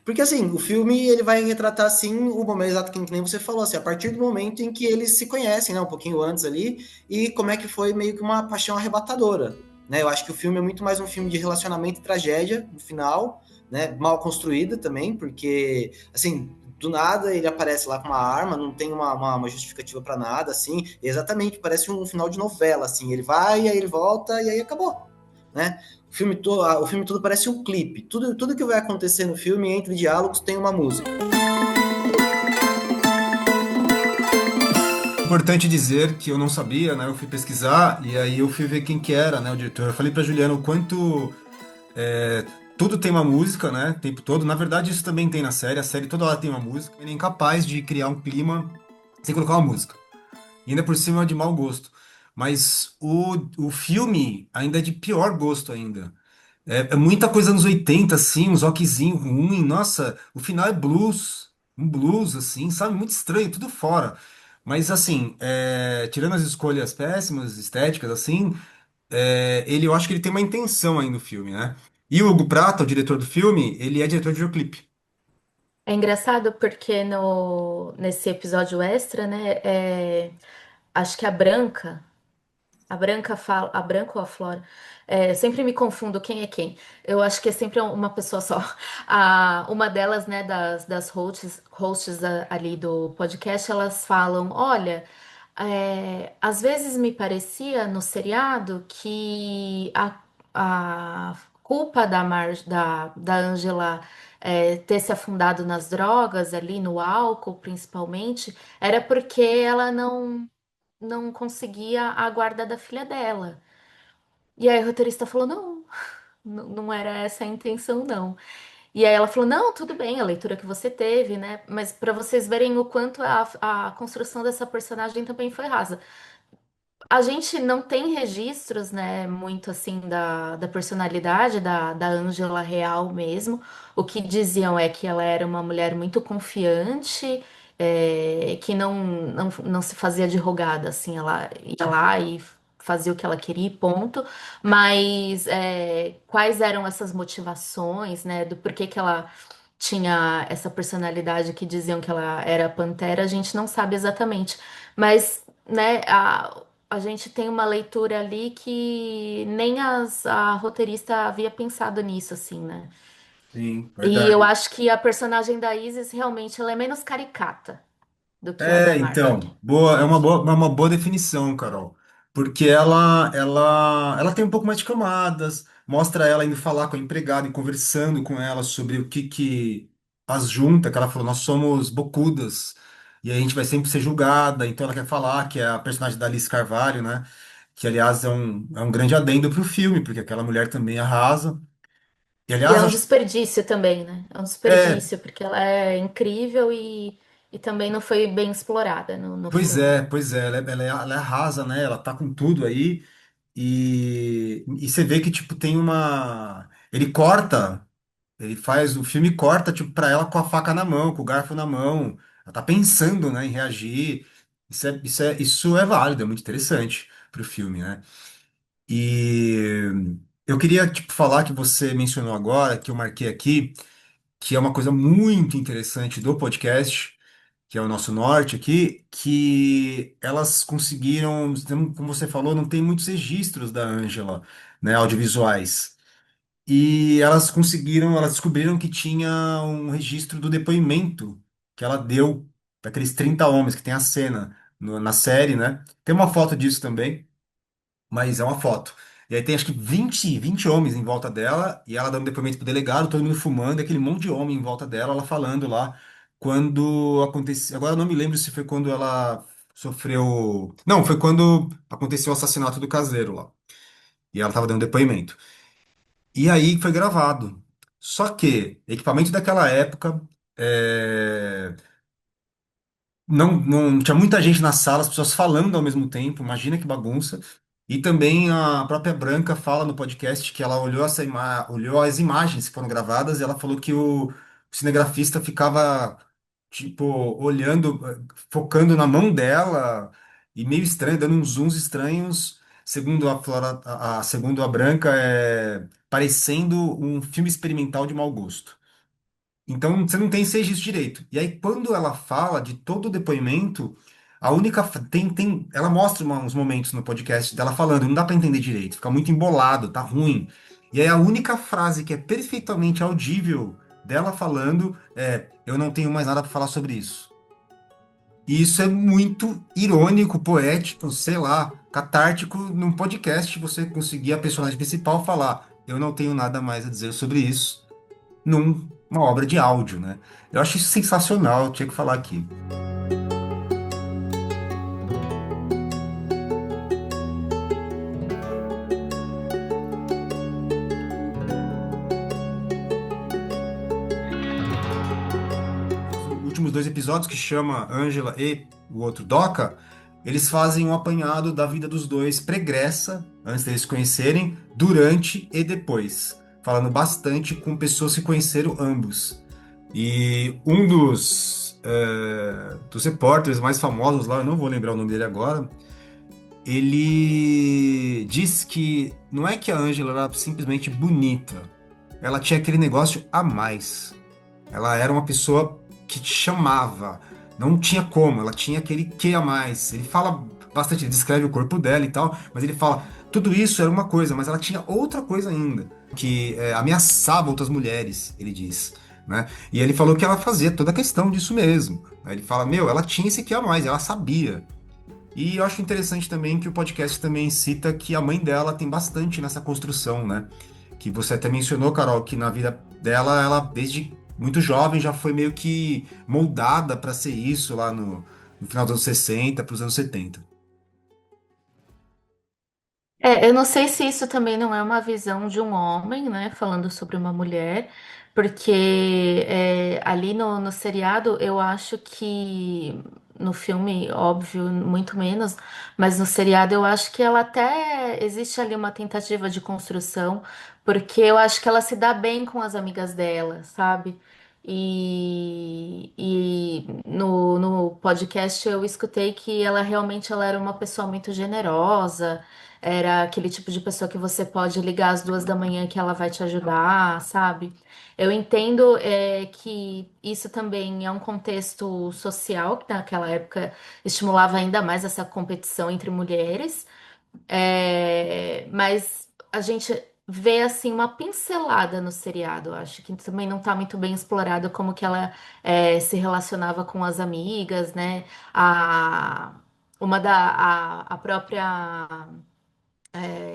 porque assim, o filme ele vai retratar assim o momento exato que nem você falou, assim, a partir do momento em que eles se conhecem, né, um pouquinho antes ali, e como é que foi meio que uma paixão arrebatadora, né? Eu acho que o filme é muito mais um filme de relacionamento e tragédia no final, né? Mal construída também, porque assim, do nada ele aparece lá com uma arma, não tem uma justificativa para nada, assim, exatamente, parece um final de novela, assim, ele vai, aí ele volta e aí acabou, né? O filme todo parece um clipe. Tudo que vai acontecer no filme, entre diálogos, tem uma música. Importante dizer que eu não sabia, né? Eu fui pesquisar e aí eu fui ver quem que era, né? O diretor. Eu falei pra Juliana o quanto tudo tem uma música, né? O tempo todo. Na verdade, isso também tem na série. A série toda hora tem uma música. Ele é incapaz de criar um clima sem colocar uma música. E ainda por cima de mau gosto. Mas o filme ainda é de pior gosto ainda. É muita coisa nos 80 assim, uns rockzinho ruim. Nossa, o final é blues. Um blues, assim, sabe? Muito estranho, tudo fora. Mas, assim, tirando as escolhas péssimas, estéticas, assim, ele, eu acho que ele tem uma intenção aí no filme, né? E o Hugo Prata, o diretor do filme, ele é diretor de videoclipe. É engraçado porque nesse episódio extra, né? Acho que a Branca fala, a Branca ou a Flora, sempre me confundo quem é quem. Eu acho que é sempre uma pessoa só. Uma delas, né, das hosts ali do podcast, elas falam: olha, às vezes me parecia no seriado que a culpa da Angela ter se afundado nas drogas ali, no álcool principalmente, era porque ela não conseguia a guarda da filha dela. E aí o roteirista falou: não, não era essa a intenção, não. E aí ela falou: não, tudo bem, a leitura que você teve, né? Mas para vocês verem o quanto a construção dessa personagem também foi rasa. A gente não tem registros, né, muito assim da personalidade da Ângela real mesmo. O que diziam é que ela era uma mulher muito confiante, que não se fazia de rogada, assim, ela ia lá e fazia o que ela queria, e ponto. Mas quais eram essas motivações, né, do porquê que ela tinha essa personalidade que diziam que ela era pantera, a gente não sabe exatamente. Mas, né, a gente tem uma leitura ali que nem a roteirista havia pensado nisso, assim, né? Sim, E eu verdade. acho que a personagem da Isis realmente ela é menos caricata do que a da Marjorie. Então, é uma boa definição, Carol. Porque ela tem um pouco mais de camadas, mostra ela indo falar com a empregada e conversando com ela sobre o que as junta, que ela falou, nós somos bocudas, e a gente vai sempre ser julgada, então ela quer falar que é a personagem da Alice Carvalho, né? Que, aliás, é um grande adendo pro filme, porque aquela mulher também arrasa. E, E é aliás, um acho, desperdício também, né? É um é, desperdício, porque ela é incrível e também não foi bem explorada no filme. pois é, ela arrasa, né? Ela tá com tudo aí. E você vê que, tipo, tem uma. O filme corta, tipo, pra ela com a faca na mão, com o garfo na mão. Ela tá pensando, né, em reagir. Isso é válido, é muito interessante pro filme, né? E eu queria, tipo, falar que você mencionou agora, que eu marquei aqui, que é uma coisa muito interessante do podcast, que é o nosso norte aqui, que elas conseguiram, como você falou, não tem muitos registros da Ângela, né, audiovisuais. E elas descobriram que tinha um registro do depoimento que ela deu daqueles 30 homens que tem a cena na série, né? Tem uma foto disso também, mas é uma foto. E aí tem acho que vinte homens em volta dela, e ela dando depoimento pro delegado, todo mundo fumando, e aquele monte de homem em volta dela, ela falando lá quando aconteceu. Agora eu não me lembro se foi quando ela sofreu. Não, foi quando aconteceu o assassinato do caseiro lá. E ela tava dando depoimento. E aí foi gravado. Só que equipamento daquela época. é, não tinha muita gente na sala, as pessoas falando ao mesmo tempo, imagina que bagunça. E também a própria Branca fala no podcast que ela olhou as imagens que foram gravadas e ela falou que o cinegrafista ficava, tipo, olhando, focando na mão dela e meio estranho, dando uns zooms estranhos, segundo a Flora, segundo a Branca, parecendo um filme experimental de mau gosto. Então, você não tem esse registro direito. E aí, quando ela fala de todo o depoimento, a única. Ela mostra uns momentos no podcast dela falando, não dá pra entender direito, fica muito embolado, tá ruim. E aí, a única frase que é perfeitamente audível dela falando é: Eu não tenho mais nada pra falar sobre isso. E isso é muito irônico, poético, sei lá, catártico num podcast você conseguir a personagem principal falar: Eu não tenho nada mais a dizer sobre isso numa obra de áudio, né? Eu acho isso sensacional, eu tinha que falar aqui. Os últimos dois episódios, que chama Angela e o outro Doca, eles fazem um apanhado da vida dos dois pregressa, antes deles se conhecerem, durante e depois, falando bastante com pessoas que conheceram ambos. E um dos repórteres mais famosos lá, eu não vou lembrar o nome dele agora, ele disse que não é que a Ângela era simplesmente bonita, ela tinha aquele negócio a mais. Ela era uma pessoa que te chamava, não tinha como, ela tinha aquele que a mais. Ele fala bastante, ele descreve o corpo dela e tal, mas ele fala, tudo isso era uma coisa, mas ela tinha outra coisa ainda, que ameaçava outras mulheres, ele diz. Né? E ele falou que ela fazia toda a questão disso mesmo. Né? Ele fala, meu, ela tinha esse que a mais, ela sabia. E eu acho interessante também que o podcast também cita que a mãe dela tem bastante nessa construção, né? Que você até mencionou, Carol, que na vida dela, ela desde muito jovem já foi meio que moldada para ser isso lá no final dos anos 60 para os anos 70. Eu não sei se isso também não é uma visão de um homem, né, falando sobre uma mulher, porque ali no seriado eu acho que no filme, óbvio, muito menos, mas no seriado eu acho que ela até existe ali uma tentativa de construção, porque eu acho que ela se dá bem com as amigas dela, sabe? E no podcast eu escutei que ela era uma pessoa muito generosa, era aquele tipo de pessoa que você pode ligar às 2 da manhã que ela vai te ajudar, sabe? Eu entendo que isso também é um contexto social que naquela época estimulava ainda mais essa competição entre mulheres, mas a gente vê assim uma pincelada no seriado. Eu acho que também não está muito bem explorado como que ela se relacionava com as amigas, né? A, a própria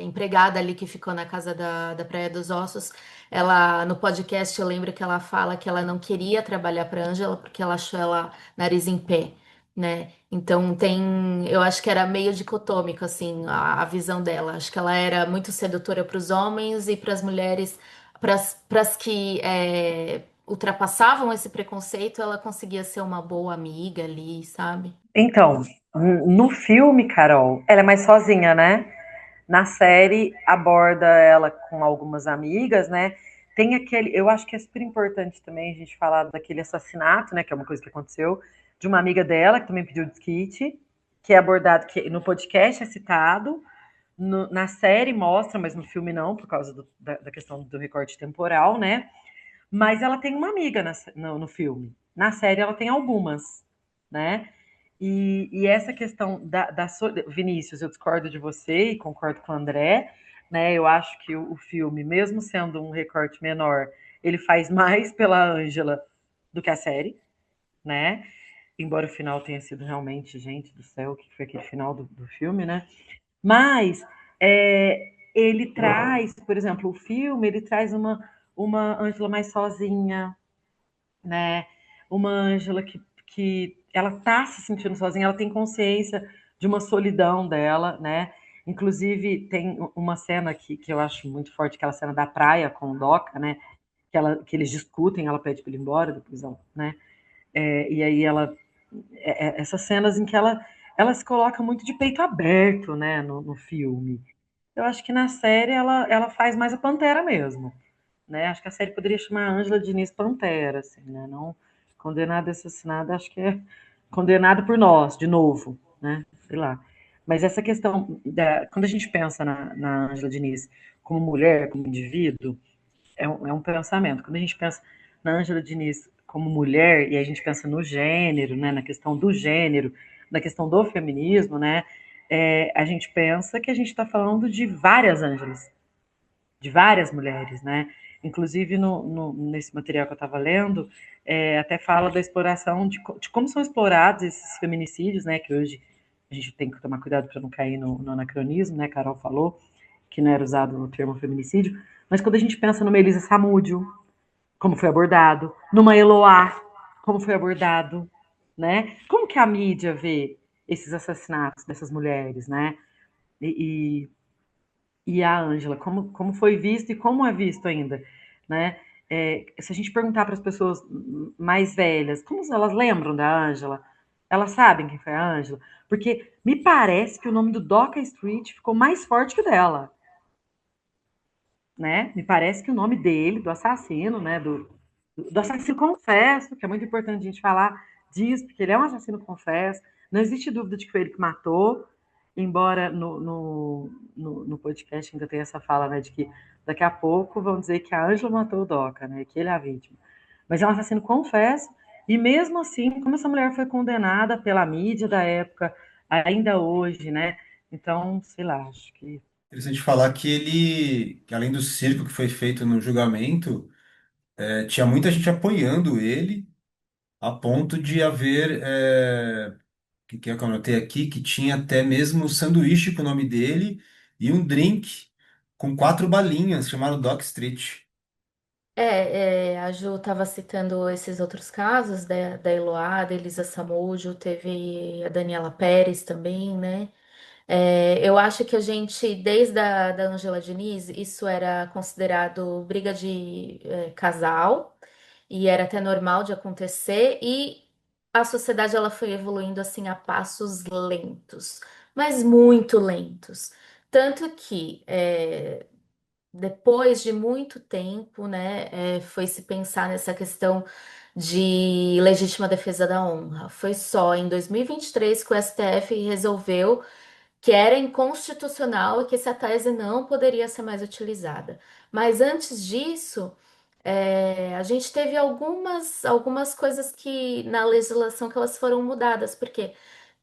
empregada ali que ficou na casa da Praia dos Ossos, ela no podcast eu lembro que ela fala que ela não queria trabalhar para Ângela porque ela achou ela nariz em pé, né? Então eu acho que era meio dicotômico assim a visão dela. Acho que ela era muito sedutora para os homens e para as mulheres, para as que ultrapassavam esse preconceito, ela conseguia ser uma boa amiga ali, sabe? Então, no filme, Carol, ela é mais sozinha, né? Na série, aborda ela com algumas amigas, né? Tem aquele. Eu acho que é super importante também a gente falar daquele assassinato, né? Que é uma coisa que aconteceu, de uma amiga dela, que também pediu desquite. que é abordado, que no podcast é citado, na série mostra, mas no filme não, por causa da questão do recorte temporal, né? Mas ela tem uma amiga no filme. Na série ela tem algumas, né? E essa questão Vinícius, eu discordo de você e concordo com o André, né? Eu acho que o filme, mesmo sendo um recorte menor, ele faz mais pela Ângela do que a série, né? Embora o final tenha sido realmente, gente do céu, o que foi aquele final do filme, né? Mas ele traz, por exemplo, o filme, ele traz uma Ângela mais sozinha, né? Uma Ângela que ela tá se sentindo sozinha, ela tem consciência de uma solidão dela, né? Inclusive, tem uma cena que eu acho muito forte, aquela cena da praia com o Doca, né? Que eles discutem, ela pede para ele ir embora da prisão, né? E aí essas cenas em que ela se coloca muito de peito aberto, né, no filme. Eu acho que na série ela faz mais a Pantera mesmo, né? Acho que a série poderia chamar Ângela Diniz Pantera, assim, né? Não condenada e assassinada, acho que é condenada por nós, de novo, né? Sei lá. Mas essa questão quando a gente pensa na Ângela Diniz como mulher, como indivíduo, é um pensamento. Quando a gente pensa na Ângela Diniz como mulher, e a gente pensa no gênero, né, na questão do gênero, na questão do feminismo, né, a gente pensa que a gente está falando de várias Ângelas, de várias mulheres, né? Inclusive, nesse material que eu estava lendo, até fala da exploração, de como são explorados esses feminicídios, né? Que hoje a gente tem que tomar cuidado para não cair no anacronismo, né? Carol falou que não era usado o termo feminicídio, mas quando a gente pensa numa Elisa Samúdio, como foi abordado, numa Eloá, como foi abordado, né? Como que a mídia vê esses assassinatos dessas mulheres, né? E, e a Ângela, como foi visto e como é visto ainda, né? Se a gente perguntar para as pessoas mais velhas, como elas lembram da Ângela, elas sabem quem foi a Ângela, porque me parece que o nome do Doca Street ficou mais forte que o dela, né? Me parece que o nome dele, do assassino, né? Do assassino confesso, que é muito importante a gente falar disso, porque ele é um assassino confesso, não existe dúvida de que foi ele que matou, embora no podcast ainda tenha essa fala, né, de que daqui a pouco vão dizer que a Ângela matou o Doca, né, que ele é a vítima. Mas é um assassino confesso, e mesmo assim, como essa mulher foi condenada pela mídia da época, ainda hoje, né, então, sei lá, acho que... Interessante falar que ele, que além do circo que foi feito no julgamento, tinha muita gente apoiando ele, a ponto de haver, que é o que eu anotei aqui, que tinha até mesmo sanduíche com o nome dele e um drink com 4 balinhas, chamado Doc Street. A Ju estava citando esses outros casos da Eloá, da Elisa Samúdio, teve a Daniela Pérez também, né? Eu acho que a gente, desde a da Angela Diniz, isso era considerado briga de casal e era até normal de acontecer e a sociedade ela foi evoluindo assim a passos lentos, mas muito lentos. Tanto que depois de muito tempo, né, foi se pensar nessa questão de legítima defesa da honra. Foi só em 2023 que o STF resolveu que era inconstitucional e que essa tese não poderia ser mais utilizada. Mas antes disso, a gente teve algumas coisas que na legislação que elas foram mudadas, porque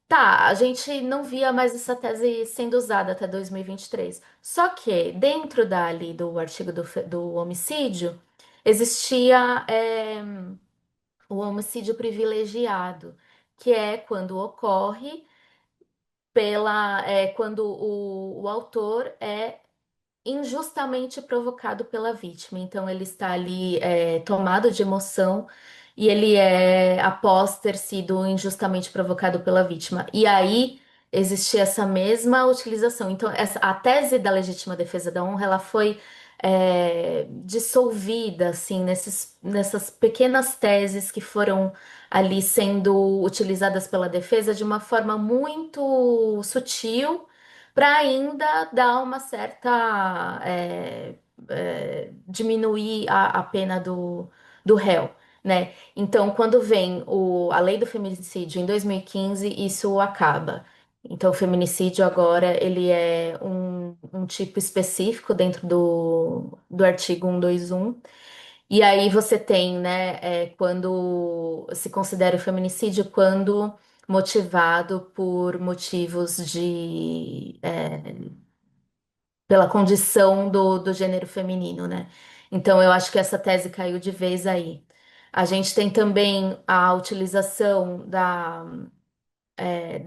tá, a gente não via mais essa tese sendo usada até 2023. Só que dentro dali do artigo do homicídio existia o homicídio privilegiado, que é quando ocorre quando o autor é injustamente provocado pela vítima. Então, ele está ali tomado de emoção e ele é após ter sido injustamente provocado pela vítima. E aí existe essa mesma utilização. Então, a tese da legítima defesa da honra, ela foi dissolvida, assim, nessas pequenas teses que foram ali sendo utilizadas pela defesa de uma forma muito sutil para ainda dar uma certa diminuir a pena do réu, né? Então, quando vem a lei do feminicídio em 2015, isso acaba. Então, o feminicídio agora ele é um tipo específico dentro do artigo 121. E aí você tem, né, quando se considera o feminicídio quando motivado por motivos pela condição do gênero feminino, né? Então eu acho que essa tese caiu de vez aí. A gente tem também a utilização da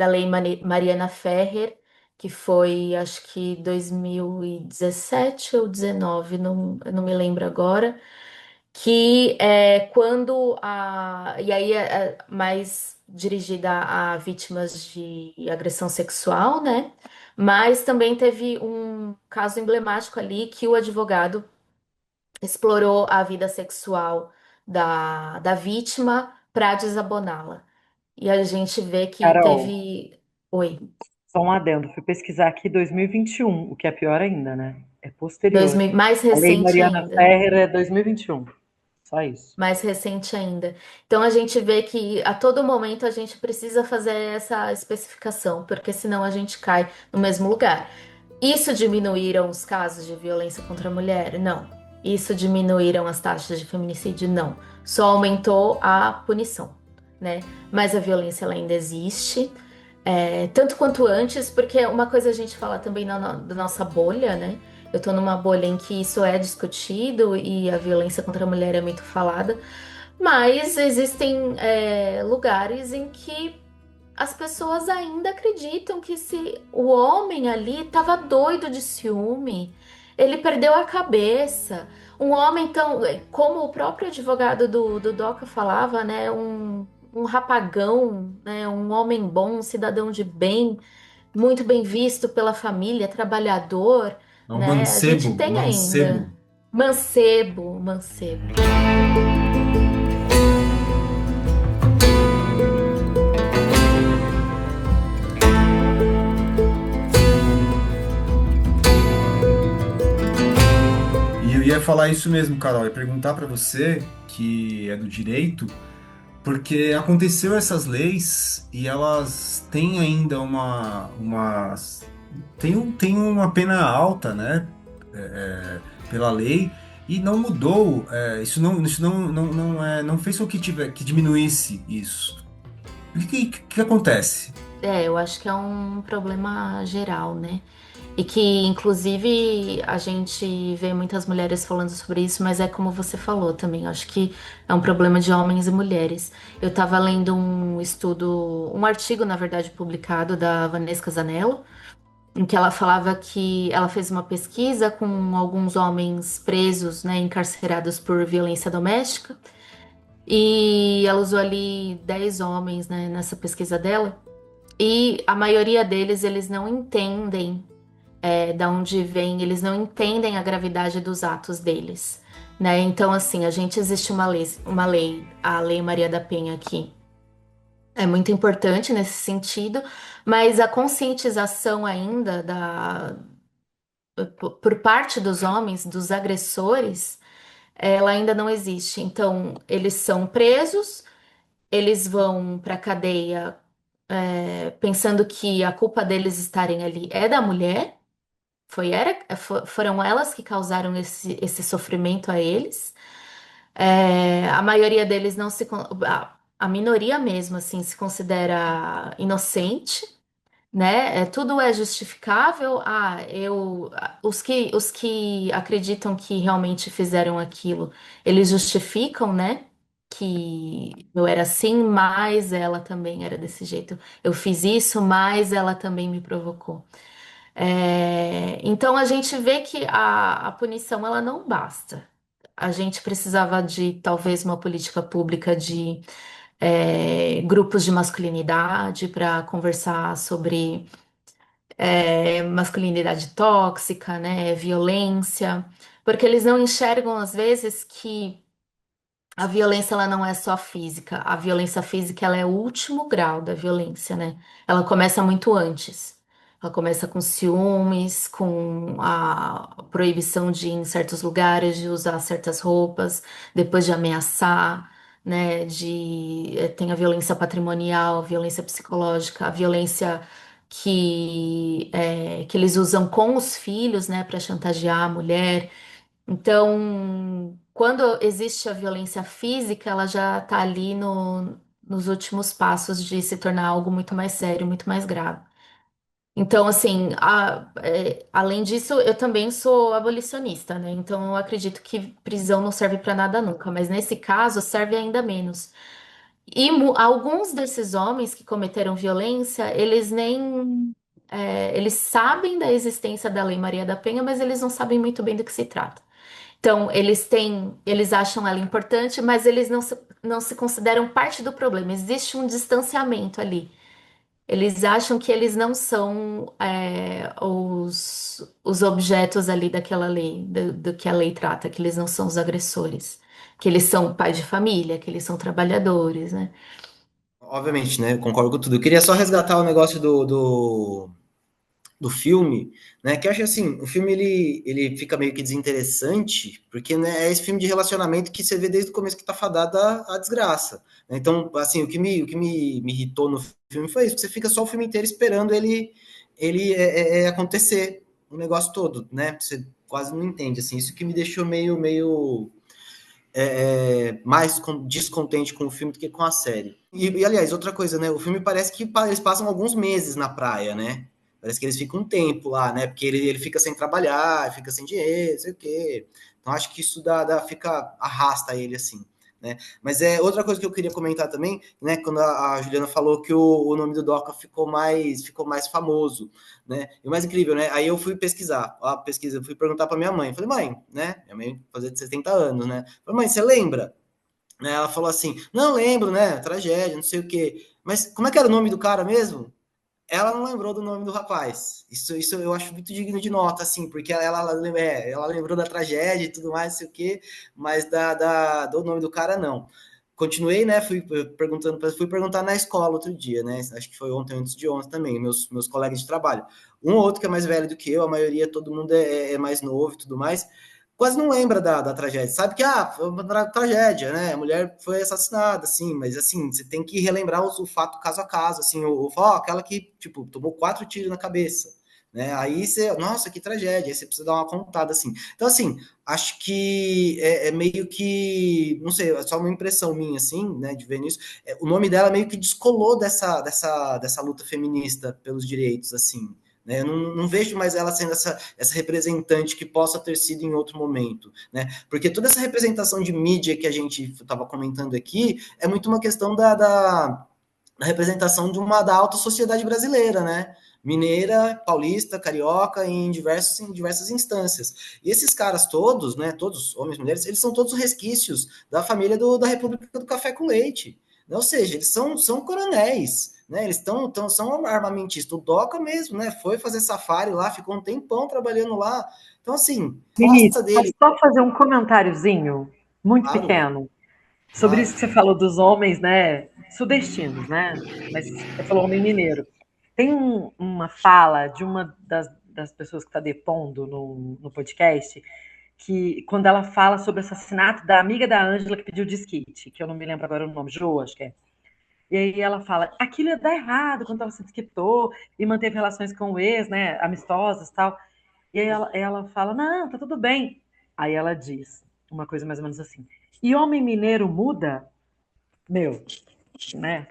Lei Mariana Ferrer, que foi, acho que 2017 ou 19, não, eu não me lembro agora, que é quando e aí é mais dirigida a vítimas de agressão sexual, né? Mas também teve um caso emblemático ali que o advogado explorou a vida sexual da vítima para desaboná-la. E a gente vê que Carol, teve. Oi, só um adendo. Fui pesquisar aqui 2021, o que é pior ainda, né? É posterior. 2000, mais A Lei recente Mariana ainda. Ferrer é 2021. Só isso. Mais recente ainda. Então a gente vê que a todo momento a gente precisa fazer essa especificação, porque senão a gente cai no mesmo lugar. Isso diminuíram os casos de violência contra a mulher? Não. Isso diminuíram as taxas de feminicídio? Não. Só aumentou a punição, né? Mas a violência ela ainda existe, tanto quanto antes, porque uma coisa a gente fala também da nossa bolha, né? Eu tô numa bolha em que isso é discutido e a violência contra a mulher é muito falada, mas existem lugares em que as pessoas ainda acreditam que se o homem ali estava doido de ciúme, ele perdeu a cabeça. Um homem tão, como o próprio advogado do Doca falava, né? Um rapagão, né? Um homem bom, um cidadão de bem, muito bem visto pela família, trabalhador, É um né? A gente mancebo, tem ainda mancebo. mancebo, mancebo. E eu ia falar isso mesmo, Carol, ia perguntar para você, que é do direito, porque aconteceu essas leis e elas têm ainda tem uma pena alta, né, pela lei, e não mudou, não fez com que diminuísse isso. O que acontece? Eu acho que é um problema geral, né? E que, inclusive, a gente vê muitas mulheres falando sobre isso, mas é como você falou também. Eu acho que é um problema de homens e mulheres. Eu estava lendo um estudo, um artigo, na verdade, publicado da Vanessa Casanello, em que ela falava que ela fez uma pesquisa com alguns homens presos, né, encarcerados por violência doméstica, e ela usou ali 10 homens, né, nessa pesquisa dela. E a maioria deles, eles não entendem da onde vem, eles não entendem a gravidade dos atos deles, né? Então, assim, existe uma lei, a Lei Maria da Penha aqui, é muito importante nesse sentido, mas a conscientização ainda por parte dos homens, dos agressores, ela ainda não existe. Então, eles são presos, eles vão para a cadeia, pensando que a culpa deles estarem ali é da mulher. Foram elas que causaram esse sofrimento a eles. A maioria deles não se. A minoria mesmo, assim, se considera inocente, né? Tudo é justificável. Os que acreditam que realmente fizeram aquilo, eles justificam, né? Que eu era assim, mas ela também era desse jeito. Eu fiz isso, mas ela também me provocou. Então a gente vê que a punição ela não basta. A gente precisava de talvez uma política pública de grupos de masculinidade para conversar sobre masculinidade tóxica, né, violência, porque eles não enxergam às vezes que a violência ela não é só física. A violência física ela é o último grau da violência, né? Ela começa muito antes. Ela começa com ciúmes, com a proibição de ir em certos lugares, de usar certas roupas, depois de ameaçar, né? Tem a violência patrimonial, a violência psicológica, a violência que eles usam com os filhos, né, para chantagear a mulher. Então, quando existe a violência física, ela já está ali nos últimos passos de se tornar algo muito mais sério, muito mais grave. Então, assim, além disso, eu também sou abolicionista, né? Então, eu acredito que prisão não serve para nada nunca, mas nesse caso serve ainda menos. E alguns desses homens que cometeram violência, eles nem. Eles sabem da existência da Lei Maria da Penha, mas eles não sabem muito bem do que se trata. Então, eles acham ela importante, mas eles não se consideram parte do problema. Existe um distanciamento ali. Eles acham que eles não são os objetos ali daquela lei, do que a lei trata, que eles não são os agressores, que eles são pai de família, que eles são trabalhadores, né? Obviamente, né? Concordo com tudo. Eu queria só resgatar o negócio do filme, né? Que eu acho assim, o filme ele fica meio que desinteressante, porque né, é esse filme de relacionamento que você vê desde o começo que tá fadado à desgraça. Né? Então, assim, o que me irritou no filme foi isso, que você fica só o filme inteiro esperando ele acontecer o negócio todo, né? Você quase não entende, assim, isso que me deixou meio mais descontente com o filme do que com a série. Aliás, outra coisa, né? O filme parece que eles passam alguns meses na praia, né? Parece que eles ficam um tempo lá, né? Porque ele fica sem trabalhar, fica sem dinheiro, não sei o quê. Então, acho que isso arrasta ele, assim. Né? Mas outra coisa que eu queria comentar também, né? Quando a Juliana falou que o nome do Doca ficou mais famoso, né? E o mais incrível, né? Aí eu fui pesquisar, eu fui perguntar para minha mãe. Falei, mãe, né? Minha mãe fazia de 70 anos, né? Falei, mãe, você lembra? Né, ela falou assim, não lembro, né? Tragédia, não sei o quê. Mas como é que era o nome do cara mesmo? Ela não lembrou do nome do rapaz. Isso eu acho muito digno de nota, assim, porque ela lembrou da tragédia e tudo mais, não sei o quê, mas do nome do cara, não. Continuei, né? Fui perguntar na escola outro dia, né? Acho que foi ontem, antes de ontem também, meus colegas de trabalho. Um ou outro que é mais velho do que eu, a maioria, todo mundo é mais novo e tudo mais quase não lembra da tragédia. Sabe que foi uma tragédia, né? A mulher foi assassinada, assim, mas assim, você tem que relembrar o fato caso a caso, assim, aquela que, tipo, tomou 4 tiros na cabeça. Né? Aí você, nossa, que tragédia, aí você precisa dar uma contada assim. Então, assim, acho que é meio que, não sei, é só uma impressão minha, assim, né, de ver nisso. O nome dela meio que descolou dessa luta feminista pelos direitos, assim. Né? Eu não vejo mais ela sendo essa representante que possa ter sido em outro momento. Né? Porque toda essa representação de mídia que a gente estava comentando aqui é muito uma questão da representação da alta sociedade brasileira, né? Mineira, paulista, carioca, em diversas instâncias. E esses caras todos, né, todos, homens e mulheres, eles são todos resquícios da família da República do Café com Leite. Ou seja, eles são coronéis, né? Eles são armamentistas. O Doca mesmo, né? Foi fazer safari lá, ficou um tempão trabalhando lá. Então, assim, Vinícius, gosta posso dele. só fazer um comentáriozinho muito Claro, pequeno sobre claro. isso que você falou dos homens, né, sudestinos, né? Mas você falou homem mineiro. Tem uma fala de uma das pessoas que está depondo no podcast, que quando ela fala sobre o assassinato da amiga da Ângela que pediu desquite, que eu não me lembro agora o nome, Jo, acho que é. E aí ela fala, aquilo ia dar errado quando ela se desquitou e manteve relações com o ex, né, amistosas e tal. E aí ela fala, não, tá tudo bem. Aí ela diz uma coisa mais ou menos assim, e homem mineiro muda? Meu, né?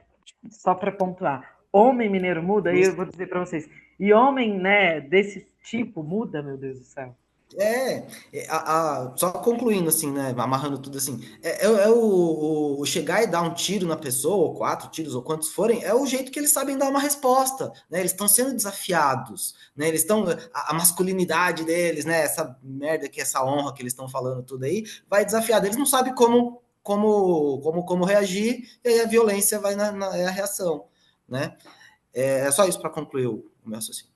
Só para pontuar. Homem mineiro muda? Aí eu vou dizer para vocês. E homem, né, desse tipo muda, meu Deus do céu. Só concluindo assim, né, amarrando tudo assim, o chegar e dar um tiro na pessoa, ou 4 tiros, ou quantos forem, é o jeito que eles sabem dar uma resposta, né, eles estão sendo desafiados, né, eles estão, a masculinidade deles, né, essa merda que essa honra que eles estão falando tudo aí, vai desafiado, eles não sabem como reagir, e aí a violência é a reação, né, é só isso para concluir o meu raciocínio.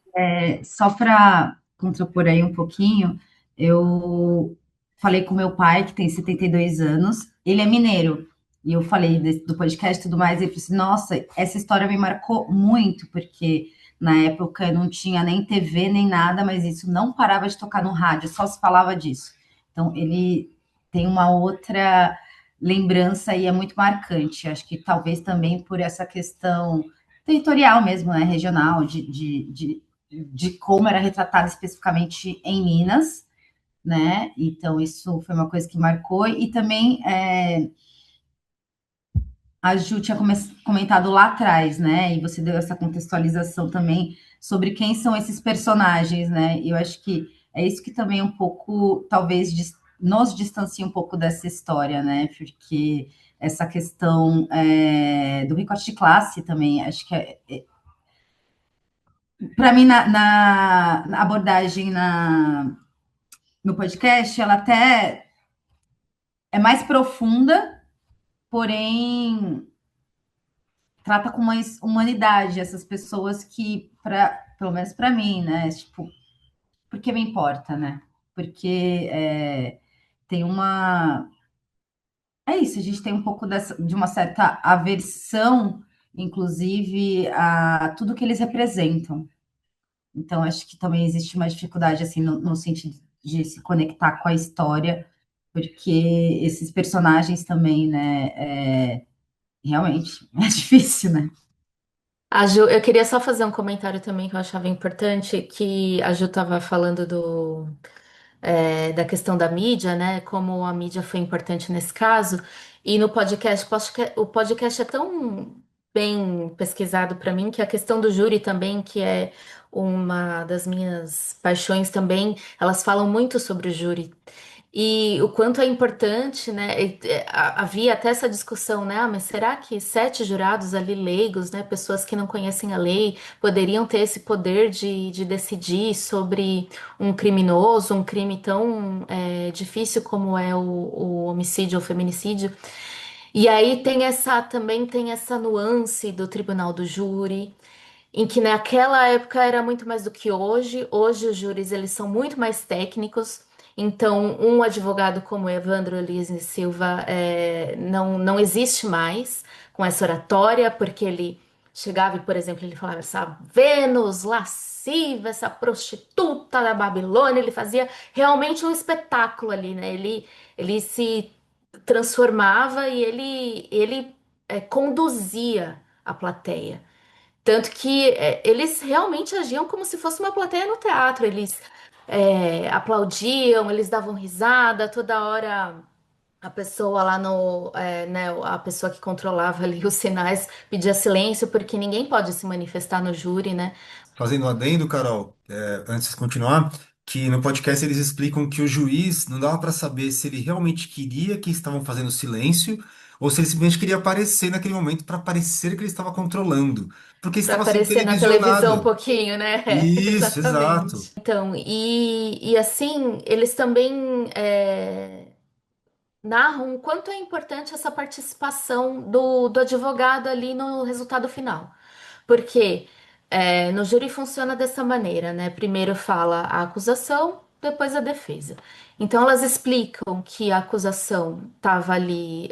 Só para contrapor aí um pouquinho, eu falei com meu pai, que tem 72 anos, ele é mineiro, e eu falei do podcast e tudo mais, e ele falou assim, nossa, essa história me marcou muito, porque na época não tinha nem TV, nem nada, mas isso não parava de tocar no rádio, só se falava disso. Então, ele tem uma outra lembrança e é muito marcante, acho que talvez também por essa questão territorial mesmo, né, regional, de como era retratado especificamente em Minas, né? Então, isso foi uma coisa que marcou, e também a Ju tinha comentado lá atrás, né? E você deu essa contextualização também sobre quem são esses personagens, né? E eu acho que é isso que também um pouco, talvez, nos distancia um pouco dessa história, né? Porque essa questão do recorte de classe também, acho que para mim, na abordagem no podcast, ela até é mais profunda, porém trata com mais humanidade essas pessoas que, pelo menos para mim, né? Tipo, porque me importa, né? Porque tem uma. É isso, a gente tem um pouco de uma certa aversão, inclusive, a tudo que eles representam. Então, acho que também existe uma dificuldade, assim, no sentido de se conectar com a história, porque esses personagens também, né? Realmente é difícil, né? A Ju, eu queria só fazer um comentário também que eu achava importante, que a Ju estava falando da questão da mídia, né? Como a mídia foi importante nesse caso. E no podcast, o podcast é tão bem pesquisado para mim que a questão do júri também, que é uma das minhas paixões também, elas falam muito sobre o júri. E o quanto é importante, né? Havia até essa discussão, né? Ah, mas será que 7 jurados ali leigos, né? Pessoas que não conhecem a lei, poderiam ter esse poder de decidir sobre um criminoso, um crime tão difícil como é o homicídio ou feminicídio? E aí também tem essa nuance do tribunal do júri, em que naquela época era muito mais do que hoje. Hoje os júris eles são muito mais técnicos. Então, um advogado como Evandro Elise Silva não existe mais com essa oratória, porque ele chegava e, por exemplo, ele falava essa Vênus lasciva, essa prostituta da Babilônia. Ele fazia realmente um espetáculo ali, né? Ele se transformava e ele conduzia a plateia. Tanto que eles realmente agiam como se fosse uma plateia no teatro. Eles aplaudiam, eles davam risada, toda hora a pessoa lá né, a pessoa que controlava ali os sinais pedia silêncio, porque ninguém pode se manifestar no júri, né? Fazendo um adendo, Carol, antes de continuar, que no podcast eles explicam que o juiz não dava para saber se ele realmente queria que estavam fazendo silêncio ou se ele simplesmente queria aparecer naquele momento para parecer que ele estava controlando, porque Para estava sendo aparecer na televisão um televisionado. pouquinho, né? Isso, exato. Exatamente. Então, e assim, eles também narram o quanto é importante essa participação do advogado ali no resultado final. Porque no júri funciona dessa maneira, né? Primeiro fala a acusação, depois a defesa. Então elas explicam que a acusação estava ali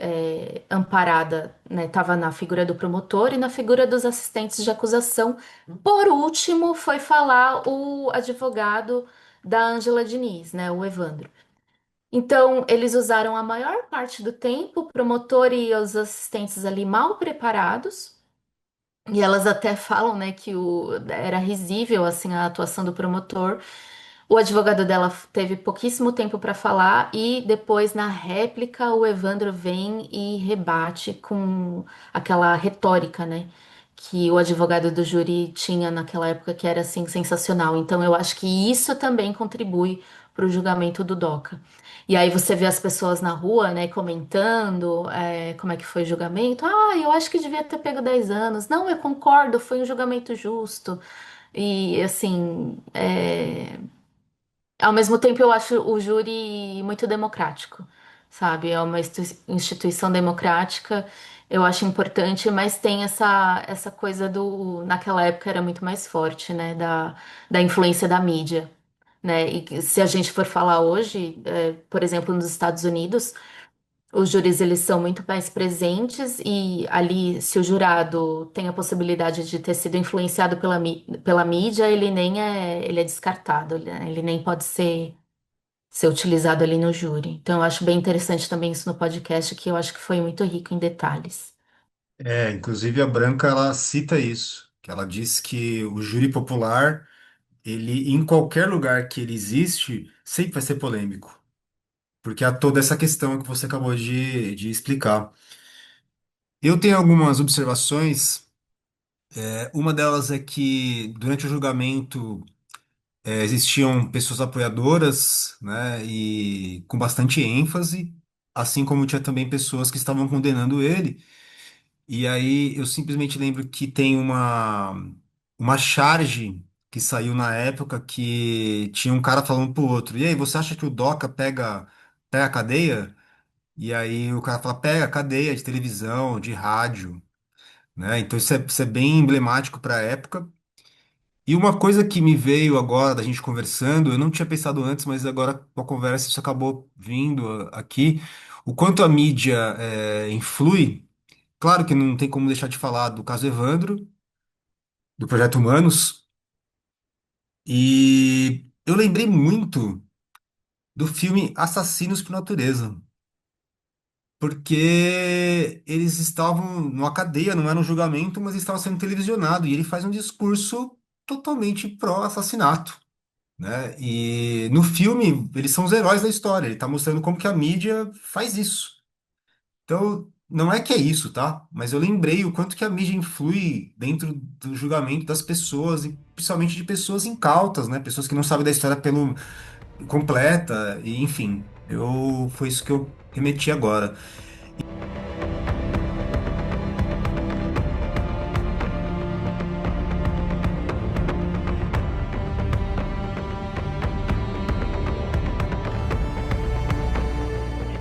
amparada, né? Estava na figura do promotor e na figura dos assistentes de acusação. Por último, foi falar o advogado da Ângela Diniz, né? O Evandro. Então, eles usaram a maior parte do tempo, o promotor e os assistentes ali mal preparados, e elas até falam, né, que era risível, assim, a atuação do promotor. O advogado dela teve pouquíssimo tempo para falar e depois, na réplica, o Evandro vem e rebate com aquela retórica, né, que o advogado do júri tinha naquela época, que era, assim, sensacional. Então, eu acho que isso também contribui para o julgamento do Doca. E aí você vê as pessoas na rua, né, comentando como é que foi o julgamento. Ah, eu acho que devia ter pego 10 anos. Não, eu concordo, foi um julgamento justo. E assim, ao mesmo tempo eu acho o júri muito democrático, sabe? É uma instituição democrática, eu acho importante, mas tem essa coisa naquela época era muito mais forte, né, da influência da mídia, né? E que se a gente for falar hoje, por exemplo, nos Estados Unidos, os júris eles são muito mais presentes e ali, se o jurado tem a possibilidade de ter sido influenciado pela mídia, ele é descartado, ele nem pode ser utilizado ali no júri. Então, eu acho bem interessante também isso no podcast, que eu acho que foi muito rico em detalhes. Inclusive a Branca ela cita isso. que ela diz que o júri popular, ele, em qualquer lugar que ele existe, sempre vai ser polêmico, porque há toda essa questão que você acabou de explicar. Eu tenho algumas observações. Uma delas é que durante o julgamento existiam pessoas apoiadoras, né, e com bastante ênfase, assim como tinha também pessoas que estavam condenando ele. E aí eu simplesmente lembro que tem uma charge que saiu na época que tinha um cara falando pro outro: e aí, você acha que o Doca pega a cadeia? E aí o cara fala: pega a cadeia de televisão, de rádio, né? Então isso é bem emblemático para a época. E uma coisa que me veio agora da gente conversando, eu não tinha pensado antes, mas agora com a conversa isso acabou vindo aqui, o quanto a mídia influi. Claro que não tem como deixar de falar do caso Evandro, do Projeto Humanos, e eu lembrei muito do filme Assassinos por Natureza, porque eles estavam numa cadeia, não era um julgamento, mas estavam sendo televisionado, e ele faz um discurso totalmente pró-assassinato, né? E no filme, eles são os heróis da história, ele está mostrando como que a mídia faz isso. Então, não é que é isso, tá? Mas eu lembrei o quanto que a mídia influi dentro do julgamento das pessoas, e principalmente de pessoas incautas, né? Pessoas que não sabem da história pelo completa, e enfim, foi isso que eu remeti agora.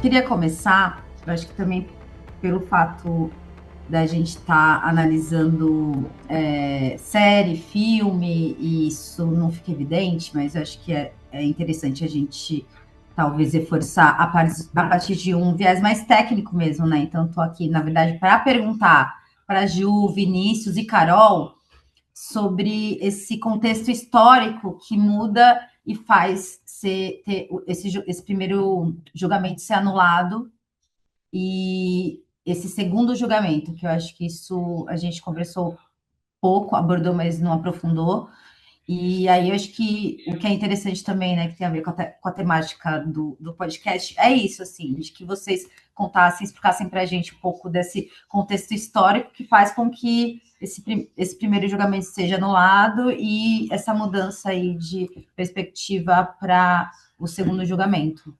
Queria começar, eu acho que também pelo fato da gente estar analisando série, filme, e isso não fica evidente, mas eu acho que é interessante a gente talvez reforçar a partir de um viés mais técnico mesmo, né? Então, estou aqui, na verdade, para perguntar para Ju, Vinícius e Carol sobre esse contexto histórico que muda e faz esse primeiro julgamento ser anulado e esse segundo julgamento, que eu acho que isso a gente conversou pouco, abordou, mas não aprofundou. E aí eu acho que o que é interessante também, né, que tem a ver com a temática do podcast, é isso, assim, de que vocês contassem, explicassem para a gente um pouco desse contexto histórico que faz com que esse primeiro julgamento seja anulado e essa mudança aí de perspectiva para o segundo julgamento.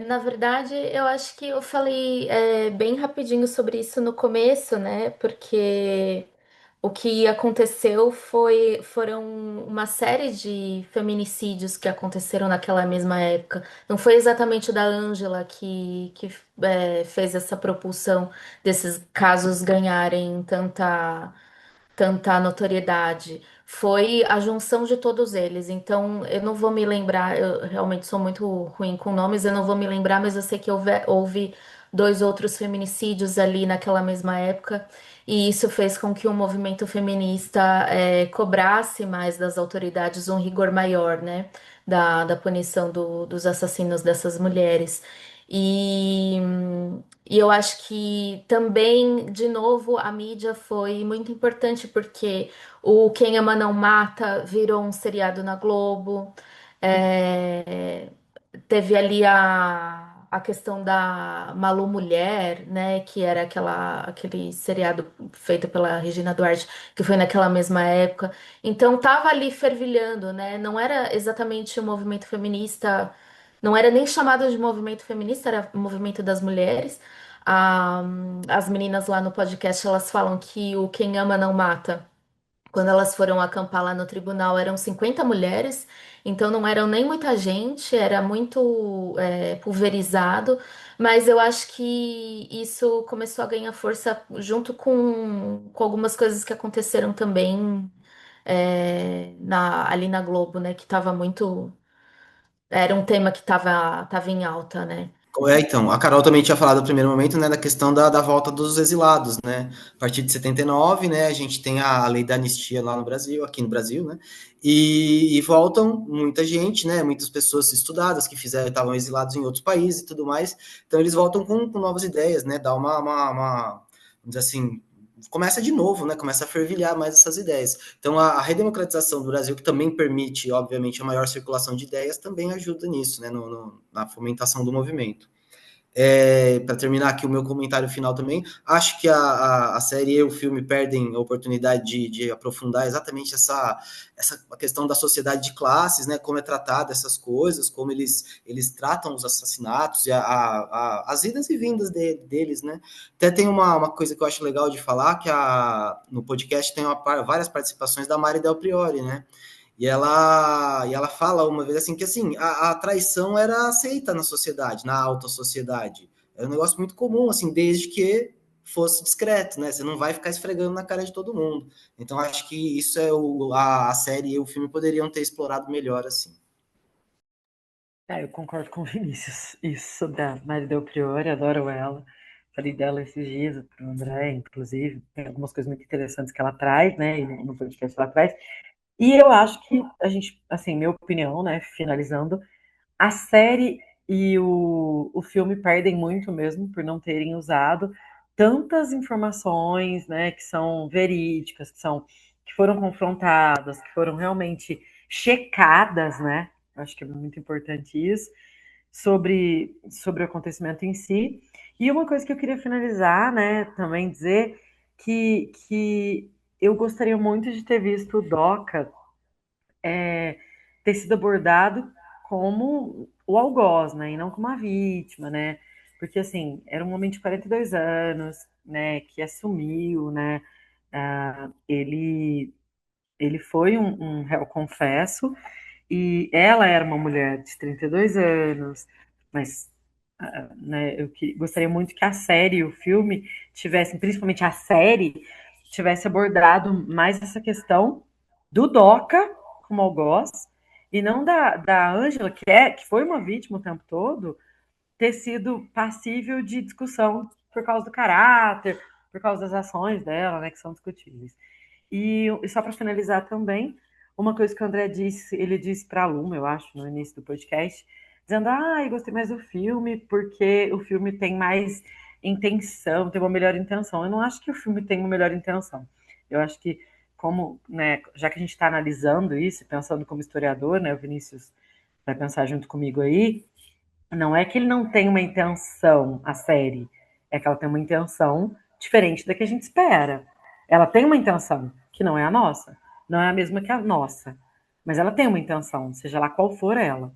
Na verdade, eu acho que eu falei bem rapidinho sobre isso no começo, né? Porque o que aconteceu foram uma série de feminicídios que aconteceram naquela mesma época. Não foi exatamente o da Ângela que fez essa propulsão desses casos ganharem tanta notoriedade. Foi a junção de todos eles. Então, eu não vou me lembrar, eu realmente sou muito ruim com nomes, eu não vou me lembrar, mas eu sei que houve dois outros feminicídios ali naquela mesma época. E isso fez com que o movimento feminista cobrasse mais das autoridades um rigor maior, né? Da punição dos assassinos dessas mulheres. E, e eu acho que também, de novo, a mídia foi muito importante porque o Quem Ama Não Mata virou um seriado na Globo. É, teve ali a questão da Malu Mulher, né? Que era aquele seriado feito pela Regina Duarte, que foi naquela mesma época. Então tava ali fervilhando, né? Não era exatamente o movimento feminista, não era nem chamado de movimento feminista, era o movimento das mulheres. As meninas lá no podcast, elas falam que o Quem Ama Não Mata. Quando elas foram acampar lá no tribunal, eram 50 mulheres, então não eram nem muita gente, era muito pulverizado, mas eu acho que isso começou a ganhar força junto com algumas coisas que aconteceram também ali na Globo, né? Que estava muito. Era um tema que tava em alta, né? Então, a Carol também tinha falado no primeiro momento, né, da questão da volta dos exilados, né? A partir de 79, né, a gente tem a lei da anistia lá no Brasil, aqui no Brasil, né? E voltam muita gente, né? Muitas pessoas estudadas que estavam exilados em outros países e tudo mais. Então, eles voltam com novas ideias, né? Dá vamos dizer assim, começa de novo, né? Começa a fervilhar mais essas ideias. Então, a redemocratização do Brasil, que também permite, obviamente, a maior circulação de ideias, também ajuda nisso, né? Na fomentação do movimento. Para terminar aqui o meu comentário final também, acho que a série e o filme perdem a oportunidade de aprofundar exatamente essa a questão da sociedade de classes, né? Como é tratada essas coisas, como eles tratam os assassinatos e as idas e vindas deles, né? Até tem uma coisa que eu acho legal de falar, que no podcast tem várias participações da Mari Del Priori, né? E ela fala uma vez assim que assim a traição era aceita na sociedade, na alta sociedade. Era um negócio muito comum, assim, desde que fosse discreto, né? Você não vai ficar esfregando na cara de todo mundo. Então acho que isso é a série e o filme poderiam ter explorado melhor assim. Eu concordo com o Vinícius. Isso sobre a Mari Del Priore, adoro ela. Falei dela esses dias para o André, inclusive. Tem algumas coisas muito interessantes que ela traz, né? E no podcast ela traz. E eu acho que a gente, assim, minha opinião, né? Finalizando, a série e o filme perdem muito mesmo por não terem usado tantas informações, né? Que são verídicas, que foram confrontadas, que foram realmente checadas, né? Eu acho que é muito importante isso sobre o acontecimento em si. E uma coisa que eu queria finalizar, né, também dizer que eu gostaria muito de ter visto o Doca ter sido abordado como o algoz, né, e não como a vítima, né, porque assim, era um homem de 42 anos, né, que assumiu, né, ele foi um réu confesso, e ela era uma mulher de 32 anos, mas né, gostaria muito que a série e o filme tivessem, principalmente a série, tivesse abordado mais essa questão do Doca como algoz e não da Ângela, que foi uma vítima o tempo todo, ter sido passível de discussão por causa do caráter, por causa das ações dela, né, que são discutíveis. E só para finalizar também, uma coisa que o André disse, ele disse para a Luma, eu acho, no início do podcast, dizendo, eu gostei mais do filme porque o filme tem mais intenção, tem uma melhor intenção. Eu não acho que o filme tem uma melhor intenção. Eu acho que, como, né, já que a gente está analisando isso, pensando como historiador, né, o Vinícius vai pensar junto comigo aí, não é que ele não tem uma intenção, a série, é que ela tem uma intenção diferente da que a gente espera. Ela tem uma intenção que não é a nossa, não é a mesma que a nossa, mas ela tem uma intenção, seja lá qual for ela.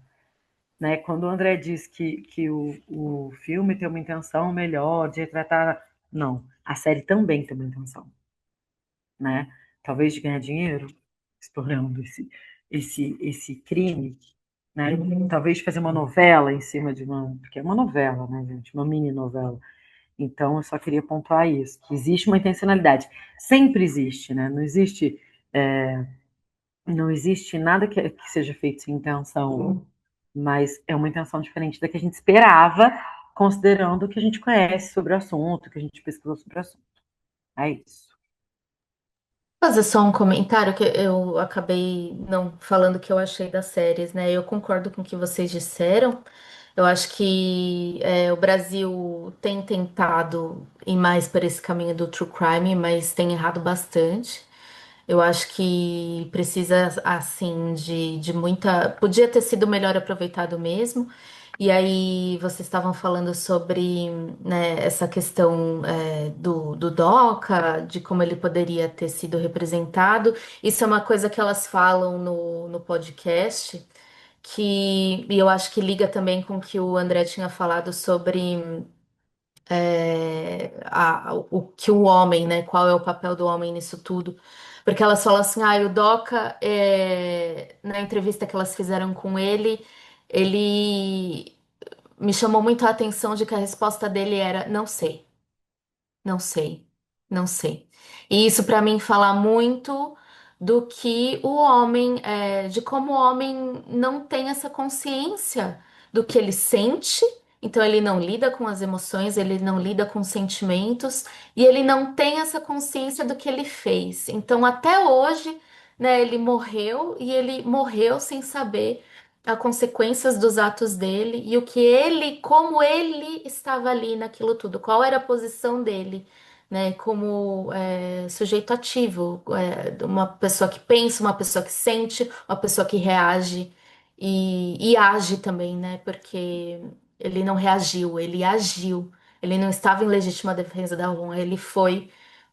Né? Quando o André diz que o filme tem uma intenção melhor de retratar. Não, a série também tem uma intenção. Né? Talvez de ganhar dinheiro, explorando esse crime, né? Talvez fazer uma novela em cima de uma. Porque é uma novela, né, gente? Uma mini novela. Então, eu só queria pontuar isso, que existe uma intencionalidade. Sempre existe, né? Não existe nada que seja feito sem intenção, mas é uma intenção diferente da que a gente esperava, considerando o que a gente conhece sobre o assunto, o que a gente pesquisou sobre o assunto. É isso. Fazer só um comentário que eu acabei não falando o que eu achei das séries, né? Eu concordo com o que vocês disseram. Eu acho que o Brasil tem tentado ir mais por esse caminho do true crime, mas tem errado bastante. Eu acho que precisa, assim, de muita. Podia ter sido melhor aproveitado mesmo. E aí, vocês estavam falando sobre, né, essa questão, do Doca, de como ele poderia ter sido representado. Isso é uma coisa que elas falam no podcast, e eu acho que liga também com o que o André tinha falado sobre o que o homem, né? Qual é o papel do homem nisso tudo? Porque elas falam assim, o Doca, na entrevista que elas fizeram com ele me chamou muito a atenção de que a resposta dele era não sei, não sei, não sei. E isso para mim fala muito do que o homem, de como o homem não tem essa consciência do que ele sente, então ele não lida com as emoções, ele não lida com os sentimentos e ele não tem essa consciência do que ele fez. Então até hoje, né, ele morreu e ele morreu sem saber as consequências dos atos dele e como ele estava ali naquilo tudo, qual era a posição dele né, como sujeito ativo, uma pessoa que pensa, uma pessoa que sente, uma pessoa que reage e age também, né, porque ele não reagiu, ele agiu, ele não estava em legítima defesa da honra, ele foi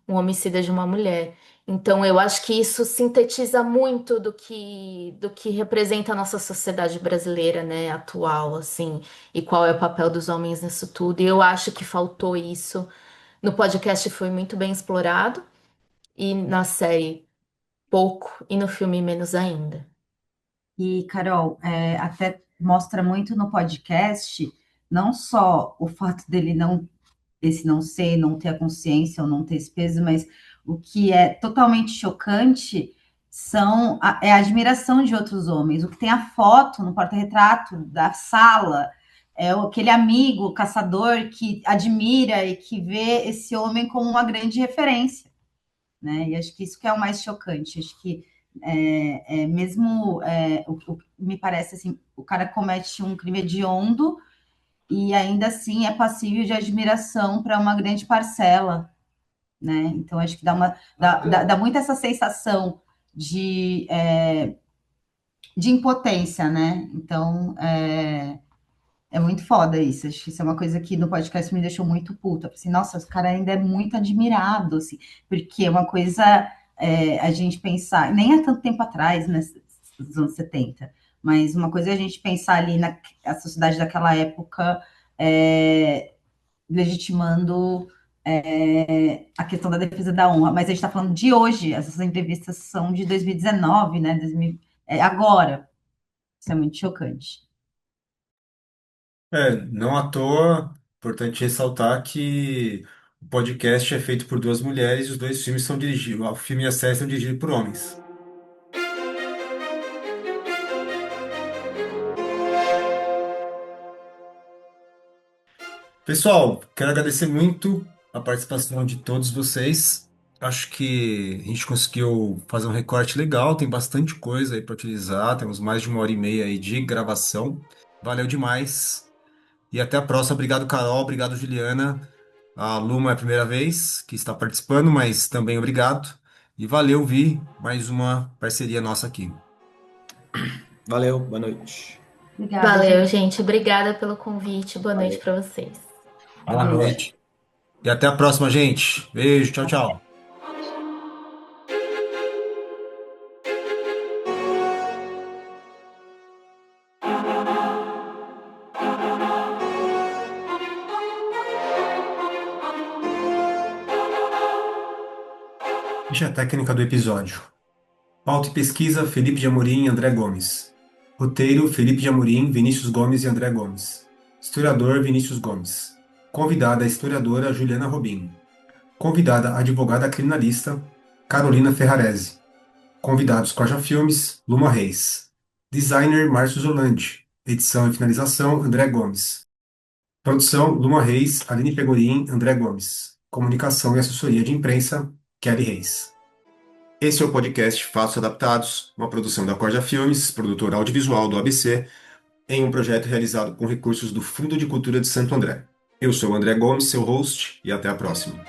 um homicida de uma mulher. Então, eu acho que isso sintetiza muito do que representa a nossa sociedade brasileira, né, atual, assim, e qual é o papel dos homens nisso tudo. E eu acho que faltou isso. No podcast foi muito bem explorado, e na série pouco, e no filme menos ainda. E, Carol, até mostra muito no podcast, não só o fato dele não, esse não ser, não ter a consciência ou não ter esse peso, mas o que é totalmente chocante é a admiração de outros homens. O que tem a foto no porta-retrato da sala é aquele amigo caçador que admira e que vê esse homem como uma grande referência, né? E acho que isso que é o mais chocante. Acho que mesmo o que me parece assim, o cara comete um crime hediondo e ainda assim é passível de admiração para uma grande parcela, né? Então acho que dá muito essa sensação de impotência, né? Então é muito foda isso. Acho que isso é uma coisa que no podcast me deixou muito puta. Assim, nossa, esse cara ainda é muito admirado, assim, porque é uma coisa a gente pensar, nem há tanto tempo atrás, né, nos anos 70, mas uma coisa é a gente pensar ali na a sociedade daquela época legitimando a questão da defesa da honra, mas a gente está falando de hoje, essas entrevistas são de 2019, né? Agora. Isso é muito chocante. Não à toa, importante ressaltar que o podcast é feito por duas mulheres e os dois filmes são dirigidos, o filme e a série são dirigidos por homens. Pessoal, quero agradecer muito a participação de todos vocês. Acho que a gente conseguiu fazer um recorte legal, tem bastante coisa aí para utilizar, temos mais de 1 hora e meia aí de gravação. Valeu demais. E até a próxima. Obrigado, Carol. Obrigado, Juliana. A Luma é a primeira vez que está participando, mas também obrigado. E valeu, Vi, mais uma parceria nossa aqui. Valeu, boa noite. Obrigada, Valeu, gente. gente. Obrigada pelo convite. Boa noite Valeu. para vocês. Boa Beijo. noite. E até a próxima, gente. Beijo, tchau, tchau. Ficha técnica do episódio. Pauta e pesquisa: Felipe de Amorim e André Gomes. Roteiro: Felipe de Amorim, Vinícius Gomes e André Gomes. Historiador: Vinícius Gomes. Convidada: historiadora Juliana Robin. Convidada: advogada criminalista Carolina Ferrarese. Convidados: Corja Filmes, Luma Reis. Designer: Márcio Zolandi. Edição e finalização: André Gomes. Produção: Luma Reis, Aline Pegorim, André Gomes. Comunicação e assessoria de imprensa: Kelly Reis. Esse é o podcast Fatos Adaptados, uma produção da Corja Filmes, produtora audiovisual do ABC, em um projeto realizado com recursos do Fundo de Cultura de Santo André. Eu sou o André Gomes, seu host, e até a próxima.